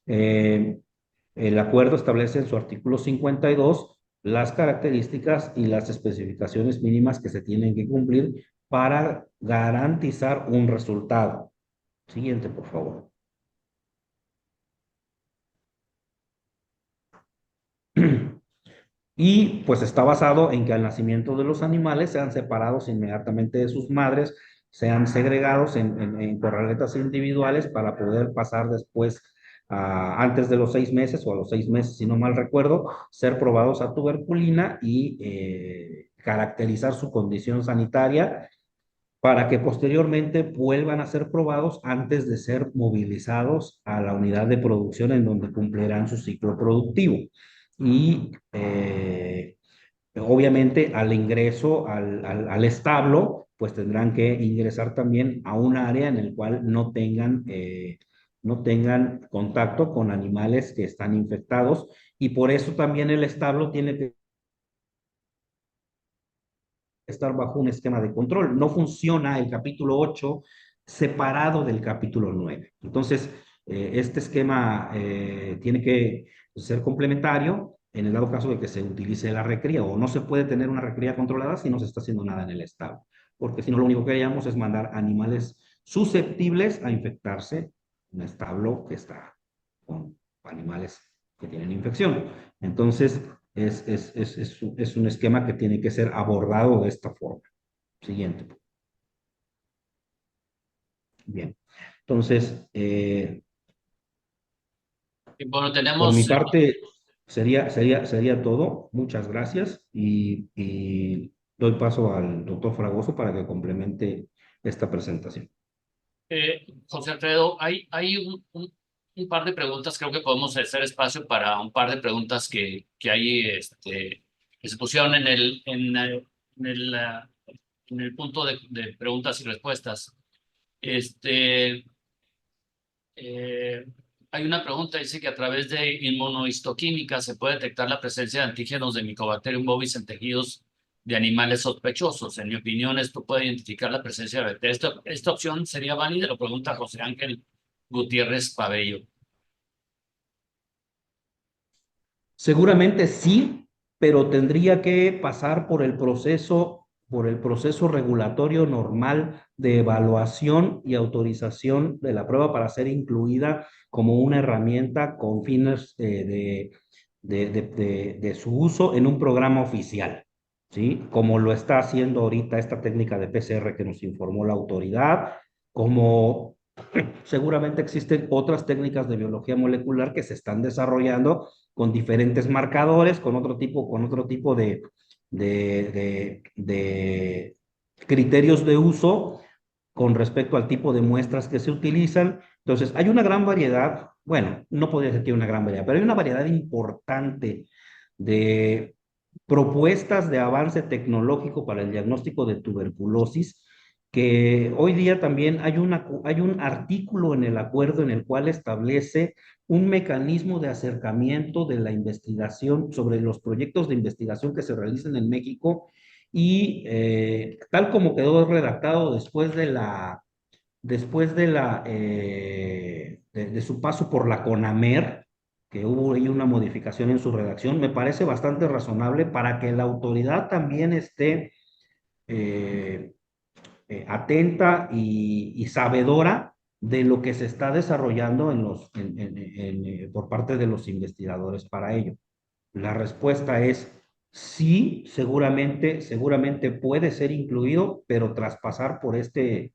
Eh, el acuerdo establece en su artículo 52 las características y las especificaciones mínimas que se tienen que cumplir para garantizar un resultado. Siguiente, por favor. Y pues está basado en que al nacimiento de los animales sean separados inmediatamente de sus madres, sean segregados en corraletas individuales para poder pasar después, antes de los 6 meses o a los 6 meses, si no mal recuerdo, ser probados a tuberculina y caracterizar su condición sanitaria para que posteriormente vuelvan a ser probados antes de ser movilizados a la unidad de producción en donde cumplirán su ciclo productivo. Y obviamente al ingreso al establo, pues tendrán que ingresar también a un área en el cual no tengan contacto con animales que están infectados, y por eso también el establo tiene que estar bajo un esquema de control. No funciona el capítulo 8 separado del capítulo 9. Entonces, este esquema tiene que ser complementario en el dado caso de que se utilice la recría, o no se puede tener una recría controlada si no se está haciendo nada en el establo, porque si no, lo único que haríamos es mandar animales susceptibles a infectarse en un establo que está con animales que tienen infección. Entonces, es un esquema que tiene que ser abordado de esta forma. Siguiente. Bien. Entonces, Y bueno, por mi tenemos, parte, sería todo. Muchas gracias y doy paso al doctor Fragoso para que complemente esta presentación. José Alfredo, hay un par de preguntas, creo que podemos hacer espacio para un par de preguntas que hay, que se pusieron en el punto de preguntas y respuestas. Este, eh, Hay una pregunta, dice que a través de inmunohistoquímica se puede detectar la presencia de antígenos de Mycobacterium bovis en tejidos de animales sospechosos. En mi opinión, esto puede identificar la presencia de BT. Esta opción sería válida, lo pregunta José Ángel Gutiérrez Pabello. Seguramente sí, pero tendría que pasar por el proceso regulatorio normal de evaluación y autorización de la prueba para ser incluida como una herramienta con fines de su uso en un programa oficial, ¿sí? Como lo está haciendo ahorita esta técnica de PCR que nos informó la autoridad, como seguramente existen otras técnicas de biología molecular que se están desarrollando con diferentes marcadores, con otro tipo de criterios de uso con respecto al tipo de muestras que se utilizan. Entonces, hay una gran variedad, bueno, no podría decir que hay una gran variedad, pero hay una variedad importante de propuestas de avance tecnológico para el diagnóstico de tuberculosis, que hoy día también hay un artículo en el acuerdo en el cual establece un mecanismo de acercamiento de la investigación sobre los proyectos de investigación que se realizan en México, y tal como quedó redactado de su paso por la CONAMER, que hubo ahí una modificación en su redacción, me parece bastante razonable para que la autoridad también esté eh, atenta y sabedora de lo que se está desarrollando por parte de los investigadores para ello. La respuesta es sí, seguramente puede ser incluido, pero tras pasar por este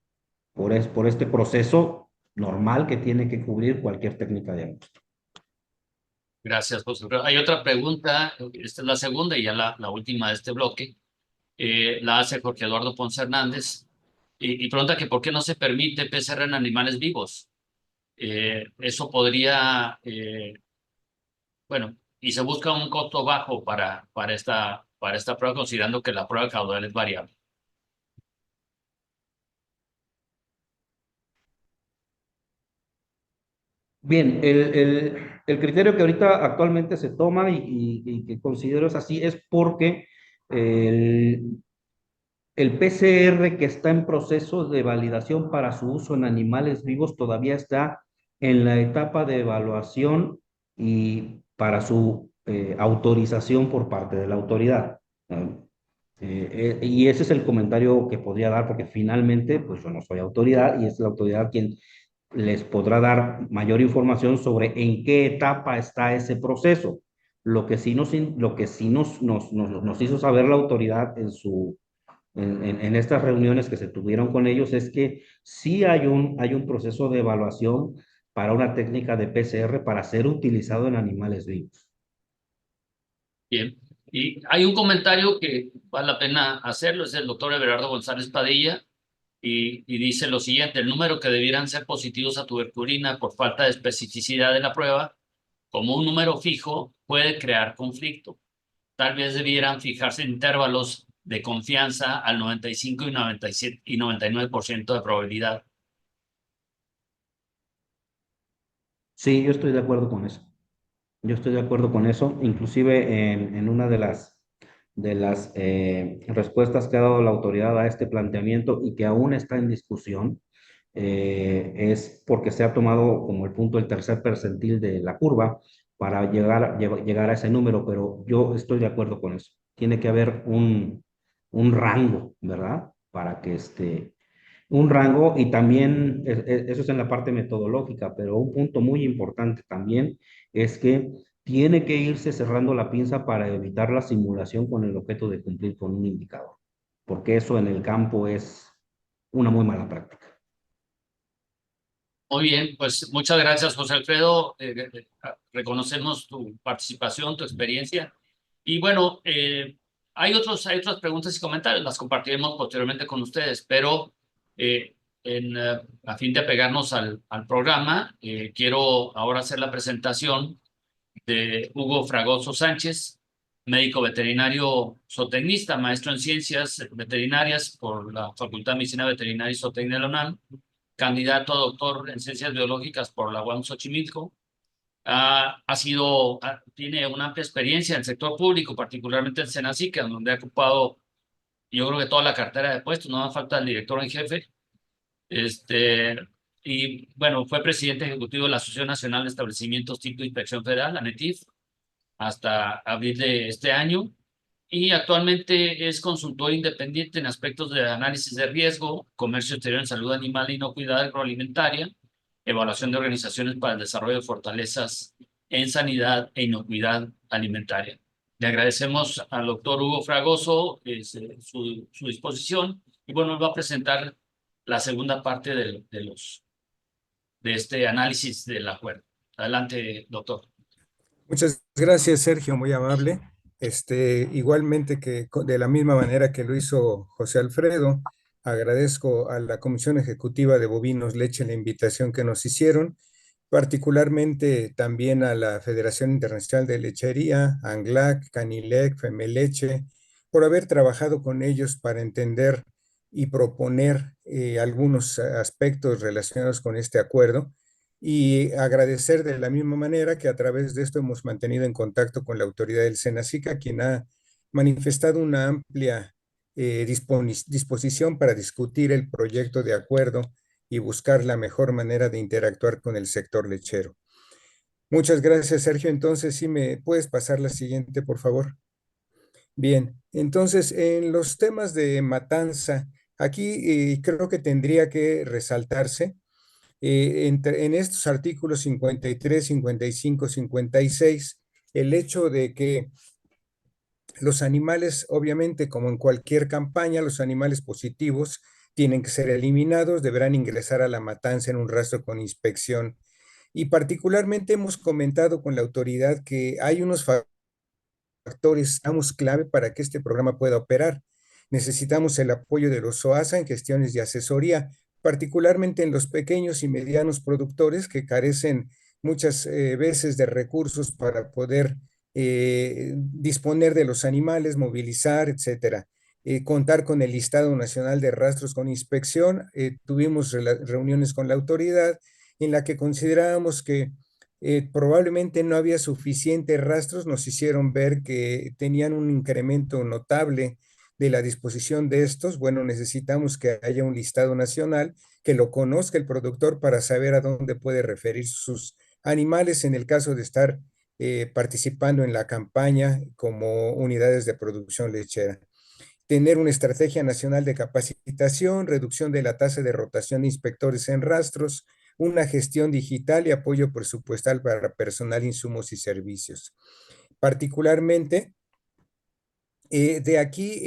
proceso normal que tiene que cubrir cualquier técnica de diagnóstico. Gracias, José Alfredo. Hay otra pregunta, esta es la segunda y ya la última de este bloque. La hace Jorge Eduardo Ponce Hernández y pregunta que por qué no se permite PCR en animales vivos. Eso podría, bueno, y se busca un costo bajo para esta prueba, considerando que la prueba caudal es variable. Bien, el criterio que ahorita actualmente se toma y que considero es así es porque el, el PCR que está en proceso de validación para su uso en animales vivos todavía está en la etapa de evaluación y para su autorización por parte de la autoridad, ¿no? Y ese es el comentario que podría dar, porque finalmente, pues yo no soy autoridad y es la autoridad quien les podrá dar mayor información sobre en qué etapa está ese proceso. Lo que sí nos hizo saber la autoridad en estas reuniones que se tuvieron con ellos es que sí hay un proceso de evaluación para una técnica de PCR para ser utilizado en animales vivos. Bien. Y hay un comentario que vale la pena hacerlo, es el doctor Everardo González Padilla, y dice lo siguiente: el número que debieran ser positivos a tuberculina por falta de especificidad de la prueba, como un número fijo, puede crear conflicto. Tal vez debieran fijarse intervalos de confianza al 95 y 97 y 99% de probabilidad. Sí, yo estoy de acuerdo con eso. Yo estoy de acuerdo con eso. Inclusive en una de las respuestas que ha dado la autoridad a este planteamiento y que aún está en discusión, es porque se ha tomado como el punto el tercer percentil de la curva para llegar a ese número, pero yo estoy de acuerdo con eso. Tiene que haber un rango, ¿verdad? Para que un rango y también, eso es en la parte metodológica, pero un punto muy importante también es que tiene que irse cerrando la pinza para evitar la simulación con el objeto de cumplir con un indicador, porque eso en el campo es una muy mala práctica. Muy bien, pues muchas gracias, José Alfredo. Reconocemos tu participación, tu experiencia. Y bueno, hay otras preguntas y comentarios, las compartiremos posteriormente con ustedes, pero a fin de apegarnos al programa, quiero ahora hacer la presentación de Hugo Fragoso Sánchez, médico veterinario zootecnista, maestro en ciencias veterinarias por la Facultad de Medicina Veterinaria y Zootecnia de la UNAM, candidato a doctor en ciencias biológicas por la UAM Xochimilco. Tiene una amplia experiencia en el sector público, particularmente en Senacica, donde ha ocupado, yo creo que toda la cartera de puestos, no me falta el director en jefe. Y bueno, fue presidente ejecutivo de la Asociación Nacional de Establecimientos Tipo de Inspección Federal, ANETIF, hasta abril de este año. Y actualmente es consultor independiente en aspectos de análisis de riesgo, comercio exterior en salud animal e inocuidad agroalimentaria, evaluación de organizaciones para el desarrollo de fortalezas en sanidad e inocuidad alimentaria. Le agradecemos al doctor Hugo Fragoso su disposición y bueno, él va a presentar la segunda parte de este análisis del acuerdo. Adelante, doctor. Muchas gracias, Sergio, muy amable. Igualmente que de la misma manera que lo hizo José Alfredo, agradezco a la Comisión Ejecutiva de Bovinos Leche la invitación que nos hicieron, particularmente también a la Federación Internacional de Lechería, ANGLAC, Canilec, Femeleche, por haber trabajado con ellos para entender y proponer algunos aspectos relacionados con este acuerdo y agradecer de la misma manera que a través de esto hemos mantenido en contacto con la autoridad del SENACICA, quien ha manifestado una amplia disposición para discutir el proyecto de acuerdo y buscar la mejor manera de interactuar con el sector lechero. Muchas gracias, Sergio. Entonces, si me puedes pasar la siguiente, por favor. Bien, entonces, en los temas de matanza, aquí creo que tendría que resaltarse en estos artículos 53, 55, 56, el hecho de que los animales, obviamente, como en cualquier campaña, los animales positivos tienen que ser eliminados, deberán ingresar a la matanza en un rastro con inspección. Y particularmente hemos comentado con la autoridad que hay unos factores, clave para que este programa pueda operar. Necesitamos el apoyo de los OASA en gestiones de asesoría, particularmente en los pequeños y medianos productores que carecen muchas veces de recursos para poder disponer de los animales, movilizar, etcétera. Contar con el listado nacional de rastros con inspección. Tuvimos reuniones con la autoridad en la que considerábamos que probablemente no había suficientes rastros, nos hicieron ver que tenían un incremento notable de la disposición de estos. Bueno, necesitamos que haya un listado nacional, que lo conozca el productor para saber a dónde puede referir sus animales en el caso de estar participando en la campaña como unidades de producción lechera. Tener una estrategia nacional de capacitación, reducción de la tasa de rotación de inspectores en rastros, una gestión digital y apoyo presupuestal para personal, insumos y servicios. Particularmente, De aquí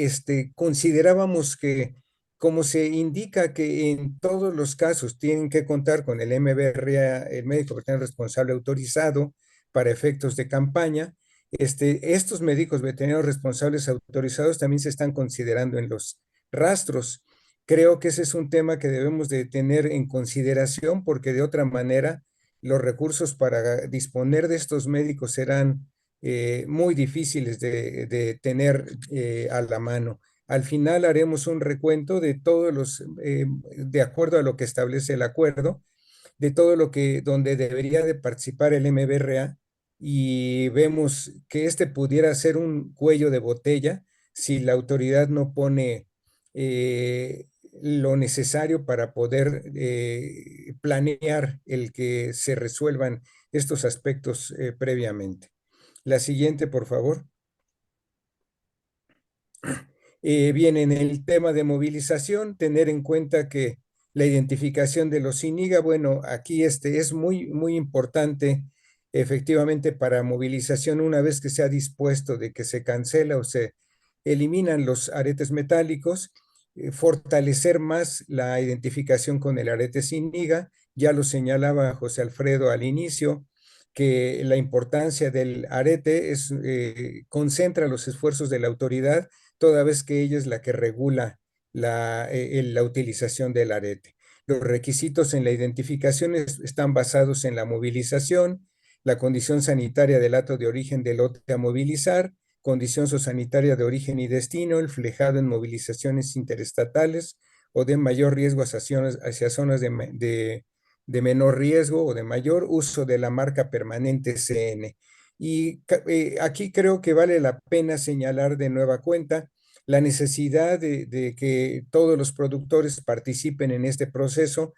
considerábamos que, como se indica que en todos los casos tienen que contar con el MBRA, el médico veterinario responsable autorizado para efectos de campaña, estos médicos veterinarios responsables autorizados también se están considerando en los rastros. Creo que ese es un tema que debemos de tener en consideración porque de otra manera los recursos para disponer de estos médicos serán muy difíciles de tener a la mano. Al final haremos un recuento de todos los, de acuerdo a lo que establece el acuerdo, de todo lo que, donde debería de participar el MBRA y vemos que pudiera ser un cuello de botella si la autoridad no pone lo necesario para poder planear el que se resuelvan estos aspectos previamente. La siguiente, por favor. Bien, en el tema de movilización, tener en cuenta que la identificación de los INIGA, bueno, aquí es muy importante efectivamente para movilización una vez que se ha dispuesto de que se cancela o se eliminan los aretes metálicos, fortalecer más la identificación con el arete SINIGA, ya lo señalaba José Alfredo al inicio, que la importancia del arete concentra los esfuerzos de la autoridad toda vez que ella es la que regula la utilización del arete. Los requisitos en la identificación están basados en la movilización, la condición sanitaria del acto de origen del lote a movilizar, condición zoosanitaria de origen y destino, el flejado en movilizaciones interestatales o de mayor riesgo hacia zonas de menor riesgo o de mayor uso de la marca permanente CN. Y aquí creo que vale la pena señalar de nueva cuenta la necesidad de que todos los productores participen en este proceso.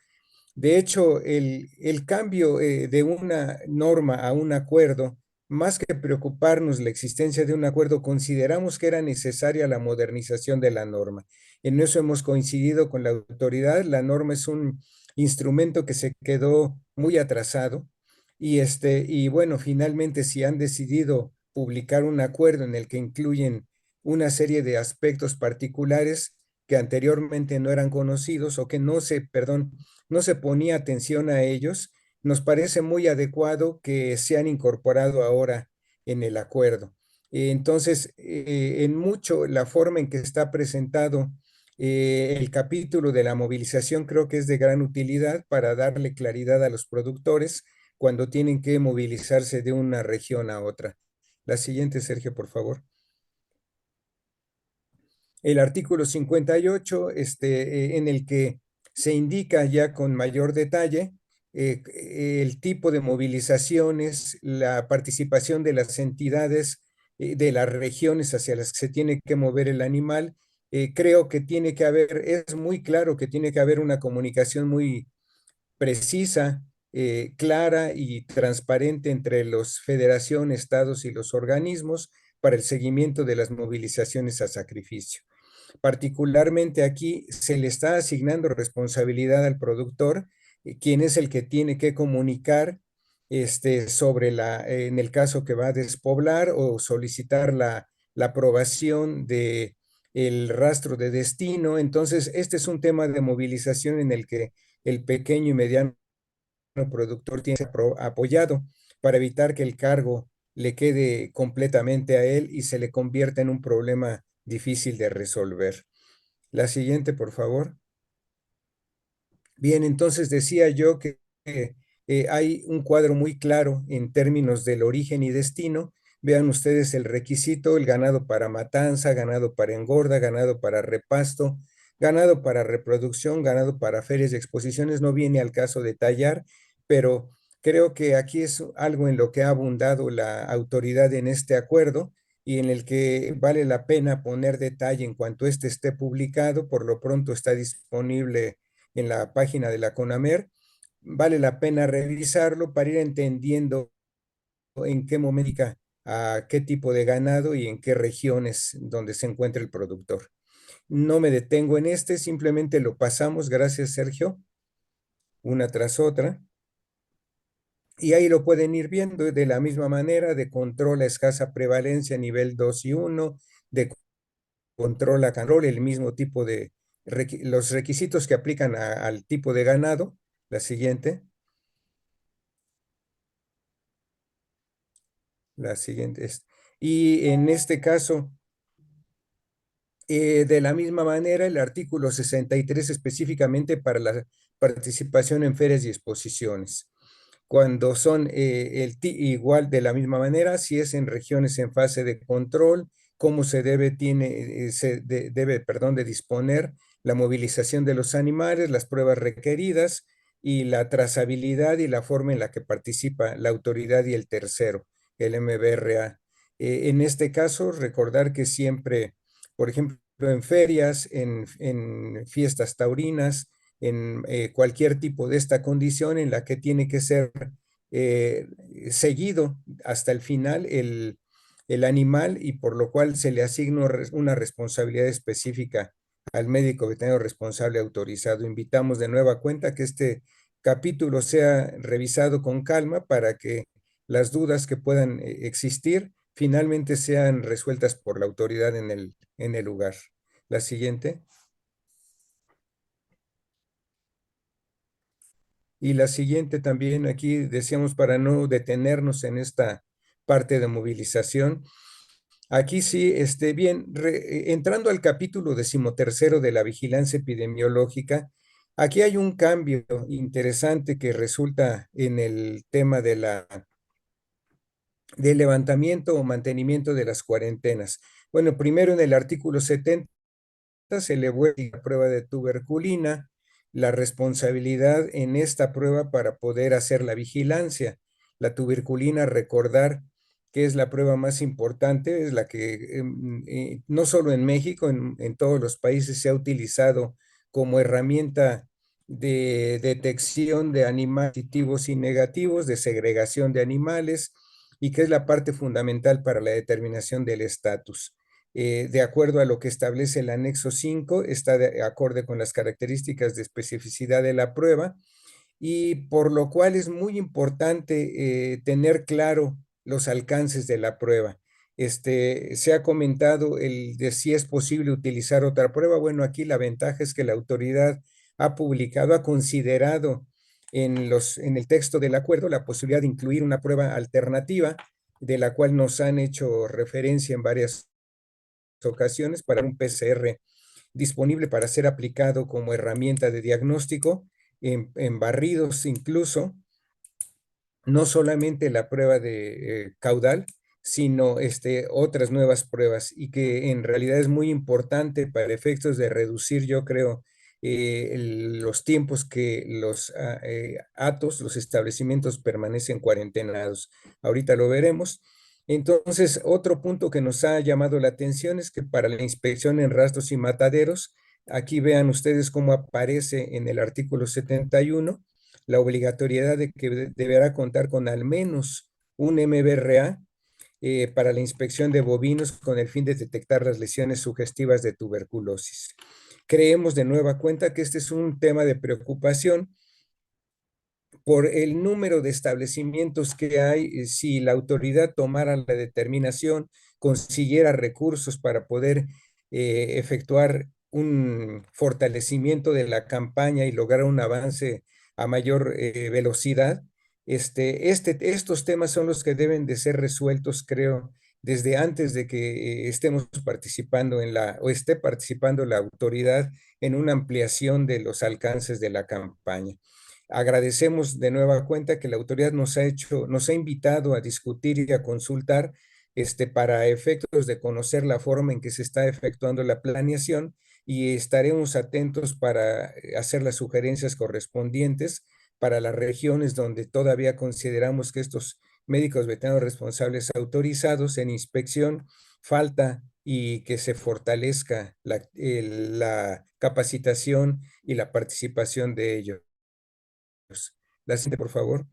De hecho, el cambio de una norma a un acuerdo, más que preocuparnos la existencia de un acuerdo, consideramos que era necesaria la modernización de la norma. En eso hemos coincidido con la autoridad. La norma es un instrumento que se quedó muy atrasado y bueno, finalmente si han decidido publicar un acuerdo en el que incluyen una serie de aspectos particulares que anteriormente no eran conocidos o que no se ponía atención a ellos, nos parece muy adecuado que sean incorporado ahora en el acuerdo. Entonces, en mucho la forma en que está presentado el capítulo de la movilización creo que es de gran utilidad para darle claridad a los productores cuando tienen que movilizarse de una región a otra. La siguiente, Sergio, por favor. El artículo 58, en el que se indica ya con mayor detalle el tipo de movilizaciones, la participación de las entidades de las regiones hacia las que se tiene que mover el animal. Creo que tiene que haber, es muy claro que tiene que haber una comunicación muy precisa, clara y transparente entre las federaciones, estados y los organismos para el seguimiento de las movilizaciones a sacrificio. Particularmente aquí se le está asignando responsabilidad al productor, quien es el que tiene que comunicar sobre en el caso que va a despoblar o solicitar la aprobación de el rastro de destino. Entonces, este es un tema de movilización en el que el pequeño y mediano productor tiene que ser apoyado para evitar que el cargo le quede completamente a él y se le convierta en un problema difícil de resolver. La siguiente, por favor. Bien, entonces decía yo que hay un cuadro muy claro en términos del origen y destino. Vean ustedes el requisito: el ganado para matanza, ganado para engorda, ganado para repasto, ganado para reproducción, ganado para ferias y exposiciones. No viene al caso detallar, pero creo que aquí es algo en lo que ha abundado la autoridad en este acuerdo y en el que vale la pena poner detalle en cuanto este esté publicado. Por lo pronto está disponible en la página de la CONAMER. Vale la pena revisarlo para ir entendiendo en qué momento, a qué tipo de ganado y en qué regiones donde se encuentra el productor. No me detengo en simplemente lo pasamos, gracias Sergio, una tras otra. Y ahí lo pueden ir viendo de la misma manera: de control a escasa prevalencia, nivel 2 y 1, de controla el mismo tipo de, los requisitos que aplican al tipo de ganado. La siguiente. La siguiente es. Y en este caso, de la misma manera, el artículo 63 específicamente para la participación en ferias y exposiciones. Cuando son igual de la misma manera, si es en regiones en fase de control, cómo se debe, de disponer la movilización de los animales, las pruebas requeridas y la trazabilidad y la forma en la que participa la autoridad y el tercero, el MBRA. En este caso, recordar que siempre, por ejemplo, en ferias, en fiestas taurinas, en cualquier tipo de esta condición en la que tiene que ser seguido hasta el final el animal, y por lo cual se le asigna una responsabilidad específica al médico veterinario responsable autorizado. Invitamos de nueva cuenta que este capítulo sea revisado con calma para que las dudas que puedan existir finalmente sean resueltas por la autoridad en el lugar. La siguiente. Y la siguiente también, aquí decíamos para no detenernos en esta parte de movilización. Aquí sí, bien, entrando al capítulo 13 de la vigilancia epidemiológica, aquí hay un cambio interesante que resulta en el tema del levantamiento o mantenimiento de las cuarentenas. Bueno, primero en el artículo 70 se le vuelve la prueba de tuberculina, la responsabilidad en esta prueba para poder hacer la vigilancia. La tuberculina, recordar que es la prueba más importante, es la que no solo en México, en todos los países se ha utilizado como herramienta de detección de animales positivos y negativos, de segregación de animales, y que es la parte fundamental para la determinación del estatus. De acuerdo a lo que establece el anexo 5, está de acorde con las características de especificidad de la prueba, y por lo cual es muy importante tener claro los alcances de la prueba. Se ha comentado el de si es posible utilizar otra prueba. Bueno, aquí la ventaja es que la autoridad ha publicado, ha considerado en el texto del acuerdo la posibilidad de incluir una prueba alternativa, de la cual nos han hecho referencia en varias ocasiones, para un PCR disponible para ser aplicado como herramienta de diagnóstico en barridos incluso, no solamente la prueba de caudal, sino otras nuevas pruebas, y que en realidad es muy importante para efectos de reducir, yo creo, los tiempos que los los establecimientos permanecen cuarentenados. Ahorita lo veremos. Entonces, otro punto que nos ha llamado la atención es que para la inspección en rastros y mataderos, aquí vean ustedes cómo aparece en el artículo 71, la obligatoriedad de que deberá contar con al menos un MBRA para la inspección de bovinos con el fin de detectar las lesiones sugestivas de tuberculosis. Creemos de nueva cuenta que este es un tema de preocupación por el número de establecimientos que hay. Si la autoridad tomara la determinación, consiguiera recursos para poder efectuar un fortalecimiento de la campaña y lograr un avance a mayor velocidad, estos temas son los que deben de ser resueltos, creo, desde antes de que estemos participando o esté participando la autoridad en una ampliación de los alcances de la campaña. Agradecemos de nueva cuenta que la autoridad nos ha invitado a discutir y a consultar para efectos de conocer la forma en que se está efectuando la planeación, y estaremos atentos para hacer las sugerencias correspondientes para las regiones donde todavía consideramos que estos médicos veterinarios responsables autorizados en inspección falta, y que se fortalezca la capacitación y la participación de ellos. La siguiente, por favor.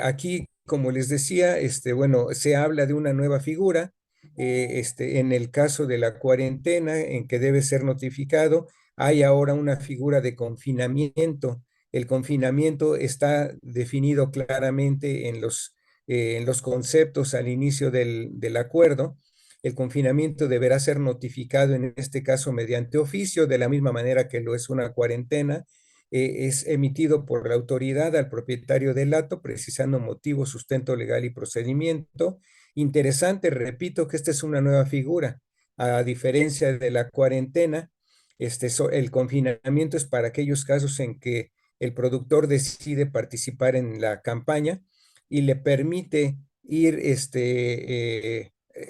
Aquí, como les decía, bueno, se habla de una nueva figura, en el caso de la cuarentena, en que debe ser notificado, hay ahora una figura de confinamiento. El confinamiento está definido claramente en los conceptos al inicio del acuerdo, El confinamiento deberá ser notificado en este caso mediante oficio, de la misma manera que lo es una cuarentena. Es emitido por la autoridad al propietario del hato, precisando motivo, sustento legal y procedimiento. Interesante, repito, que esta es una nueva figura. A diferencia de la cuarentena, el confinamiento es para aquellos casos en que el productor decide participar en la campaña y le permite ir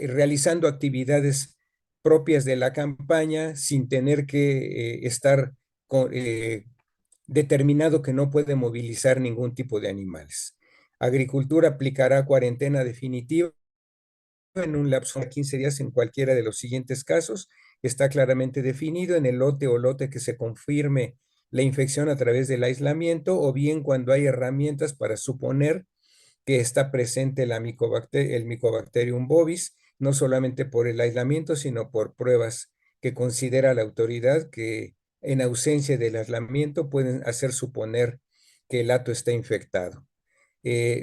realizando actividades propias de la campaña sin tener que estar determinado que no puede movilizar ningún tipo de animales. Agricultura aplicará cuarentena definitiva en un lapso de 15 días en cualquiera de los siguientes casos. Está claramente definido en el lote o lote que se confirme la infección a través del aislamiento, o bien cuando hay herramientas para suponer que está presente el Mycobacterium bovis, no solamente por el aislamiento, sino por pruebas que considera la autoridad que en ausencia del aislamiento pueden hacer suponer que el hato está infectado.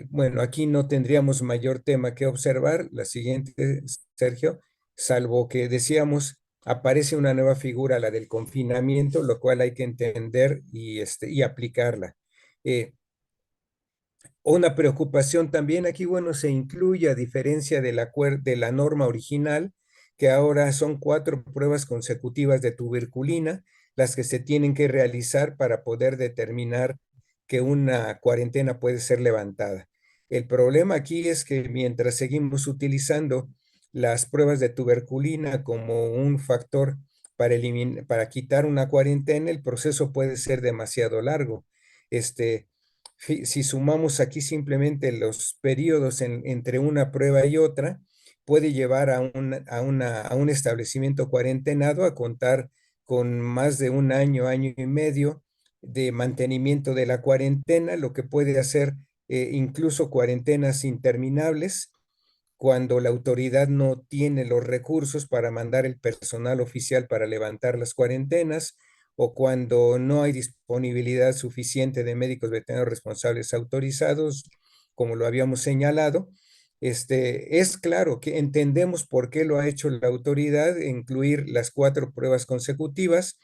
Bueno, aquí no tendríamos mayor tema que observar. La siguiente, Sergio, salvo que decíamos, aparece una nueva figura, la del confinamiento, lo cual hay que entender y aplicarla. Una preocupación también aquí, bueno, se incluye, a diferencia de la norma original, que ahora son 4 pruebas consecutivas de tuberculina, las que se tienen que realizar para poder determinar que una cuarentena puede ser levantada. El problema aquí es que mientras seguimos utilizando las pruebas de tuberculina como un factor para quitar una cuarentena, el proceso puede ser demasiado largo. Si sumamos aquí simplemente los periodos entre una prueba y otra, puede llevar a un establecimiento cuarentenado a contar con más de un año, año y medio de mantenimiento de la cuarentena, lo que puede hacer incluso cuarentenas interminables cuando la autoridad no tiene los recursos para mandar el personal oficial para levantar las cuarentenas, o cuando no hay disponibilidad suficiente de médicos veterinarios responsables autorizados, como lo habíamos señalado. Es claro que entendemos por qué lo ha hecho la autoridad, incluir las 4 pruebas consecutivas,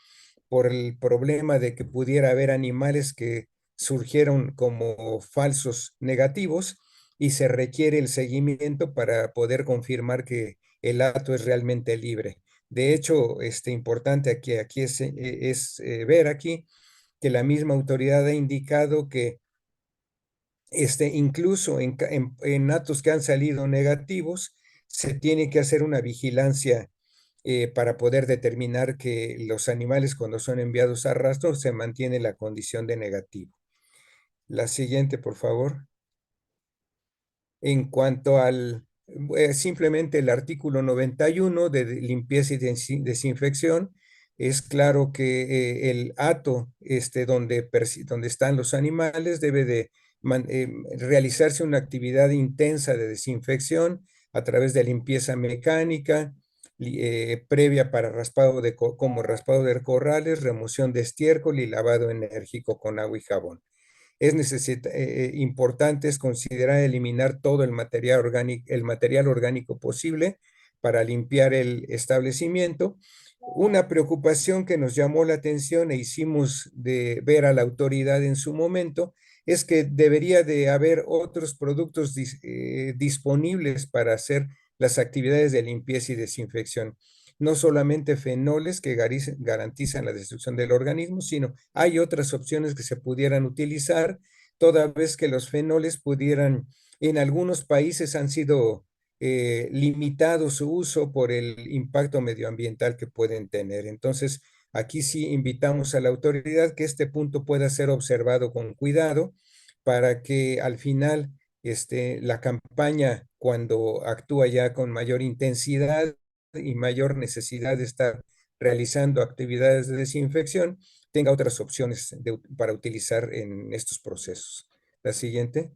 por el problema de que pudiera haber animales que surgieron como falsos negativos, y se requiere el seguimiento para poder confirmar que el hato es realmente libre. De hecho, importante aquí es ver aquí que la misma autoridad ha indicado que incluso en hatos que han salido negativos, se tiene que hacer una vigilancia para poder determinar que los animales, cuando son enviados a rastro, se mantiene la condición de negativo. La siguiente, por favor. En cuanto al simplemente el artículo 91 de limpieza y desinfección, es claro que el hato donde están los animales debe de realizarse una actividad intensa de desinfección a través de limpieza mecánica, previa para como raspado de corrales, remoción de estiércol y lavado enérgico con agua y jabón. Es importante considerar eliminar todo el material orgánico posible para limpiar el establecimiento. Una preocupación que nos llamó la atención e hicimos de ver a la autoridad en su momento es que debería de haber otros productos disponibles para hacer las actividades de limpieza y desinfección. No solamente fenoles que garantizan la destrucción del organismo, sino hay otras opciones que se pudieran utilizar, toda vez que los fenoles pudieran, en algunos países han sido limitado su uso por el impacto medioambiental que pueden tener. Entonces, aquí sí invitamos a la autoridad que este punto pueda ser observado con cuidado para que al final la campaña, cuando actúa ya con mayor intensidad y mayor necesidad de estar realizando actividades de desinfección, tenga otras opciones para utilizar en estos procesos. La siguiente.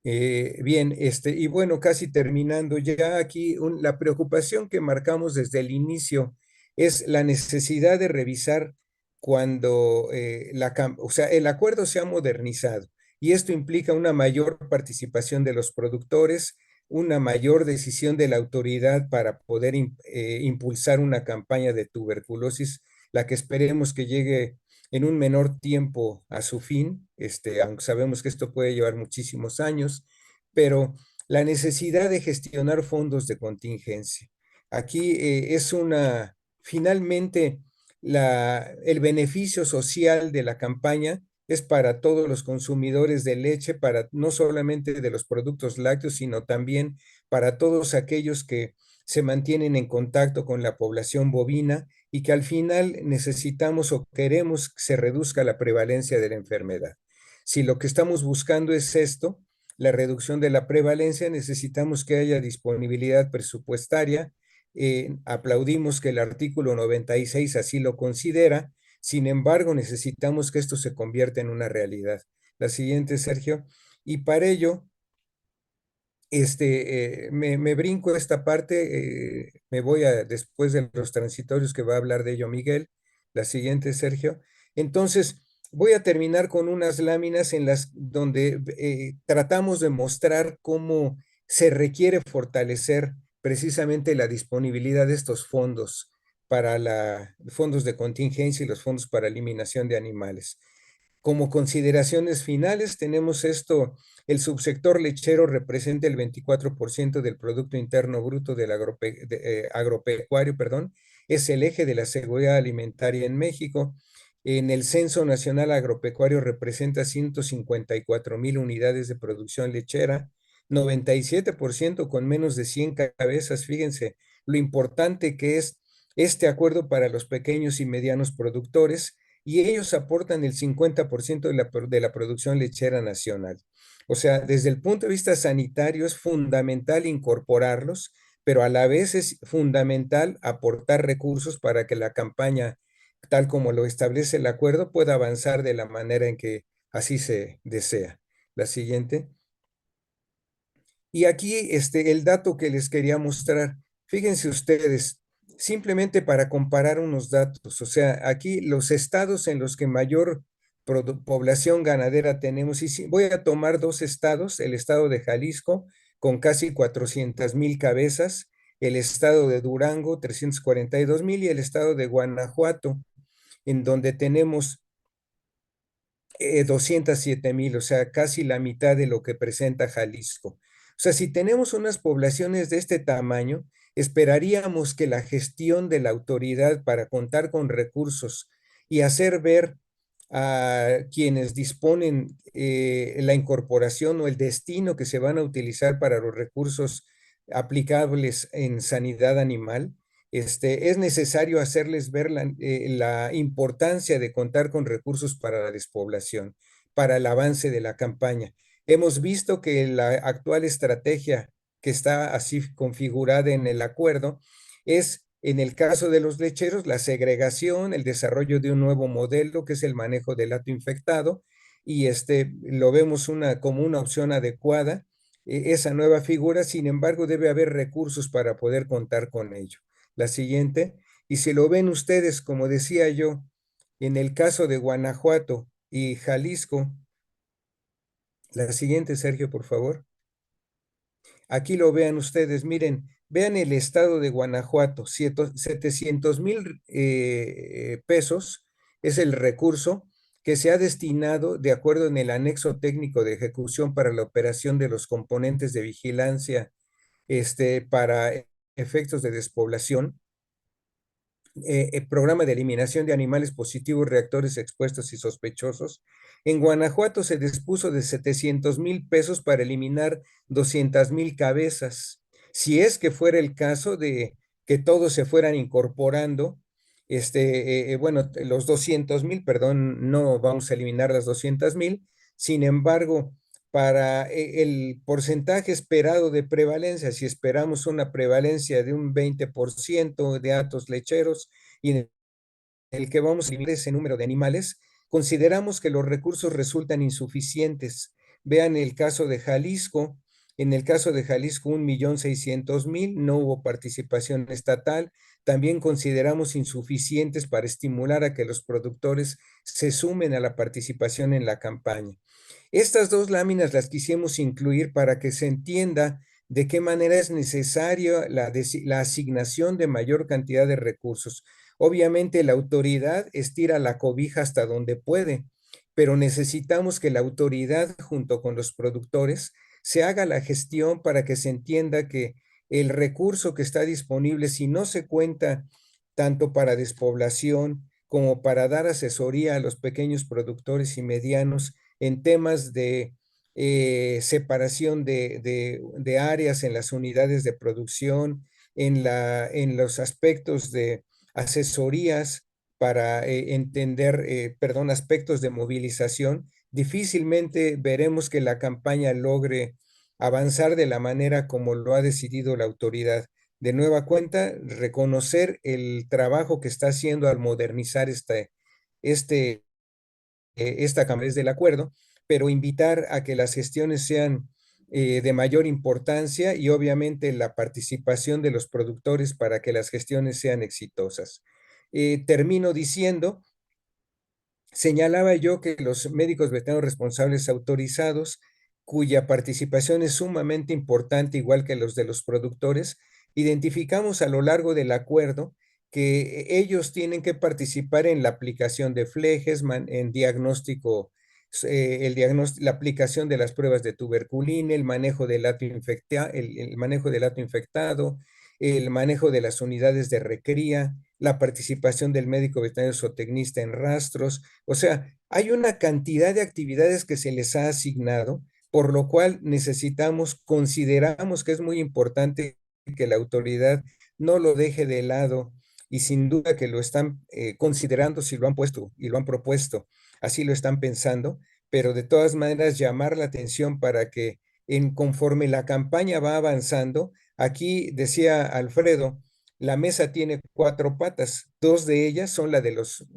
Bien, y bueno, casi terminando ya aquí, la preocupación que marcamos desde el inicio es la necesidad de revisar cuando o sea, el acuerdo se ha modernizado, y esto implica una mayor participación de los productores, una mayor decisión de la autoridad para poder impulsar una campaña de tuberculosis, la que esperemos que llegue en un menor tiempo a su fin, aunque sabemos que esto puede llevar muchísimos años, pero la necesidad de gestionar fondos de contingencia. Aquí finalmente, el beneficio social de la campaña es para todos los consumidores de leche, para no solamente de los productos lácteos, sino también para todos aquellos que se mantienen en contacto con la población bovina y que al final necesitamos o queremos que se reduzca la prevalencia de la enfermedad. Si lo que estamos buscando es esto, la reducción de la prevalencia, necesitamos que haya disponibilidad presupuestaria. Aplaudimos que el artículo 96 así lo considera. Sin embargo, necesitamos que esto se convierta en una realidad. La siguiente, Sergio. Y para ello, me brinco esta parte, me voy después de los transitorios que va a hablar de ello Miguel. La siguiente, Sergio. Entonces, voy a terminar con unas láminas en las donde tratamos de mostrar cómo se requiere fortalecer precisamente la disponibilidad de estos fondos para fondos de contingencia y los fondos para eliminación de animales. Como consideraciones finales, tenemos esto: el subsector lechero representa el 24% del Producto Interno Bruto del agropecuario, es el eje de la seguridad alimentaria en México. En el Censo Nacional Agropecuario representa 154,000 unidades de producción lechera, 97% con menos de 100 cabezas. Fíjense lo importante que es este acuerdo para los pequeños y medianos productores, y ellos aportan el 50% de la producción lechera nacional. O sea, desde el punto de vista sanitario es fundamental incorporarlos, pero a la vez es fundamental aportar recursos para que la campaña, tal como lo establece el acuerdo, pueda avanzar de la manera en que así se desea. La siguiente. Y aquí el dato que les quería mostrar, fíjense ustedes, simplemente para comparar unos datos, o sea, aquí los estados en los que mayor población ganadera tenemos, y voy a tomar dos estados: el estado de Jalisco con casi 400,000 cabezas, el estado de Durango 342,000 y el estado de Guanajuato, en donde tenemos 207,000, o sea, casi la mitad de lo que presenta Jalisco. O sea, si tenemos unas poblaciones de este tamaño, esperaríamos que la gestión de la autoridad para contar con recursos y hacer ver a quienes disponen la incorporación o el destino que se van a utilizar para los recursos aplicables en sanidad animal, es necesario hacerles ver la importancia de contar con recursos para la despoblación, para el avance de la campaña. Hemos visto que la actual estrategia que está así configurada en el acuerdo es, en el caso de los lecheros, la segregación, el desarrollo de un nuevo modelo que es el manejo del hato infectado, y lo vemos como una opción adecuada, esa nueva figura. Sin embargo, debe haber recursos para poder contar con ello. La siguiente. Y si lo ven ustedes, como decía yo, en el caso de Guanajuato y Jalisco, la siguiente, Sergio, por favor. Aquí lo vean ustedes, miren, vean el estado de Guanajuato: 700,000 pesos es el recurso que se ha destinado, de acuerdo en el anexo técnico de ejecución, para la operación de los componentes de vigilancia para efectos de despoblación. Programa de eliminación de animales positivos, reactores expuestos y sospechosos. En Guanajuato se dispuso de 700,000 pesos para eliminar 200,000 cabezas. Si es que fuera el caso de que todos se fueran incorporando, bueno, los 200,000, perdón, no vamos a eliminar las 200,000. Sin embargo, para el porcentaje esperado de prevalencia, si esperamos una prevalencia de un 20% de hatos lecheros y en el que vamos a eliminar ese número de animales, consideramos que los recursos resultan insuficientes. Vean el caso de Jalisco. En el caso de Jalisco, 1,600,000, no hubo participación estatal. También consideramos insuficientes para estimular a que los productores se sumen a la participación en la campaña. Estas dos láminas las quisimos incluir para que se entienda de qué manera es necesaria la asignación de mayor cantidad de recursos. Obviamente la autoridad estira la cobija hasta donde puede, pero necesitamos que la autoridad junto con los productores se haga la gestión para que se entienda que el recurso que está disponible, si no se cuenta tanto para despoblación como para dar asesoría a los pequeños productores y medianos en temas de separación de áreas en las unidades de producción, en los aspectos de asesorías para entender, perdón, aspectos de movilización, difícilmente veremos que la campaña logre avanzar de la manera como lo ha decidido la autoridad. De nueva cuenta, reconocer el trabajo que está haciendo al modernizar esta Cámara del Acuerdo, pero invitar a que las gestiones sean de mayor importancia y obviamente la participación de los productores para que las gestiones sean exitosas. Termino diciendo, señalaba yo que los médicos veterinarios responsables autorizados, cuya participación es sumamente importante, igual que los de los productores, identificamos a lo largo del acuerdo que ellos tienen que participar en la aplicación de flejes, en diagnóstico, la aplicación de las pruebas de tuberculina, el manejo del hato el manejo del hato infectado, el manejo de las unidades de recría, la participación del médico veterinario zootecnista en rastros. O sea, hay una cantidad de actividades que se les ha asignado, por lo cual consideramos que es muy importante que la autoridad no lo deje de lado y sin duda que lo están considerando si lo han puesto y lo han propuesto, así lo están pensando, pero de todas maneras llamar la atención para que conforme la campaña va avanzando, aquí decía Alfredo, la mesa tiene 4 patas, 2 de ellas son la de los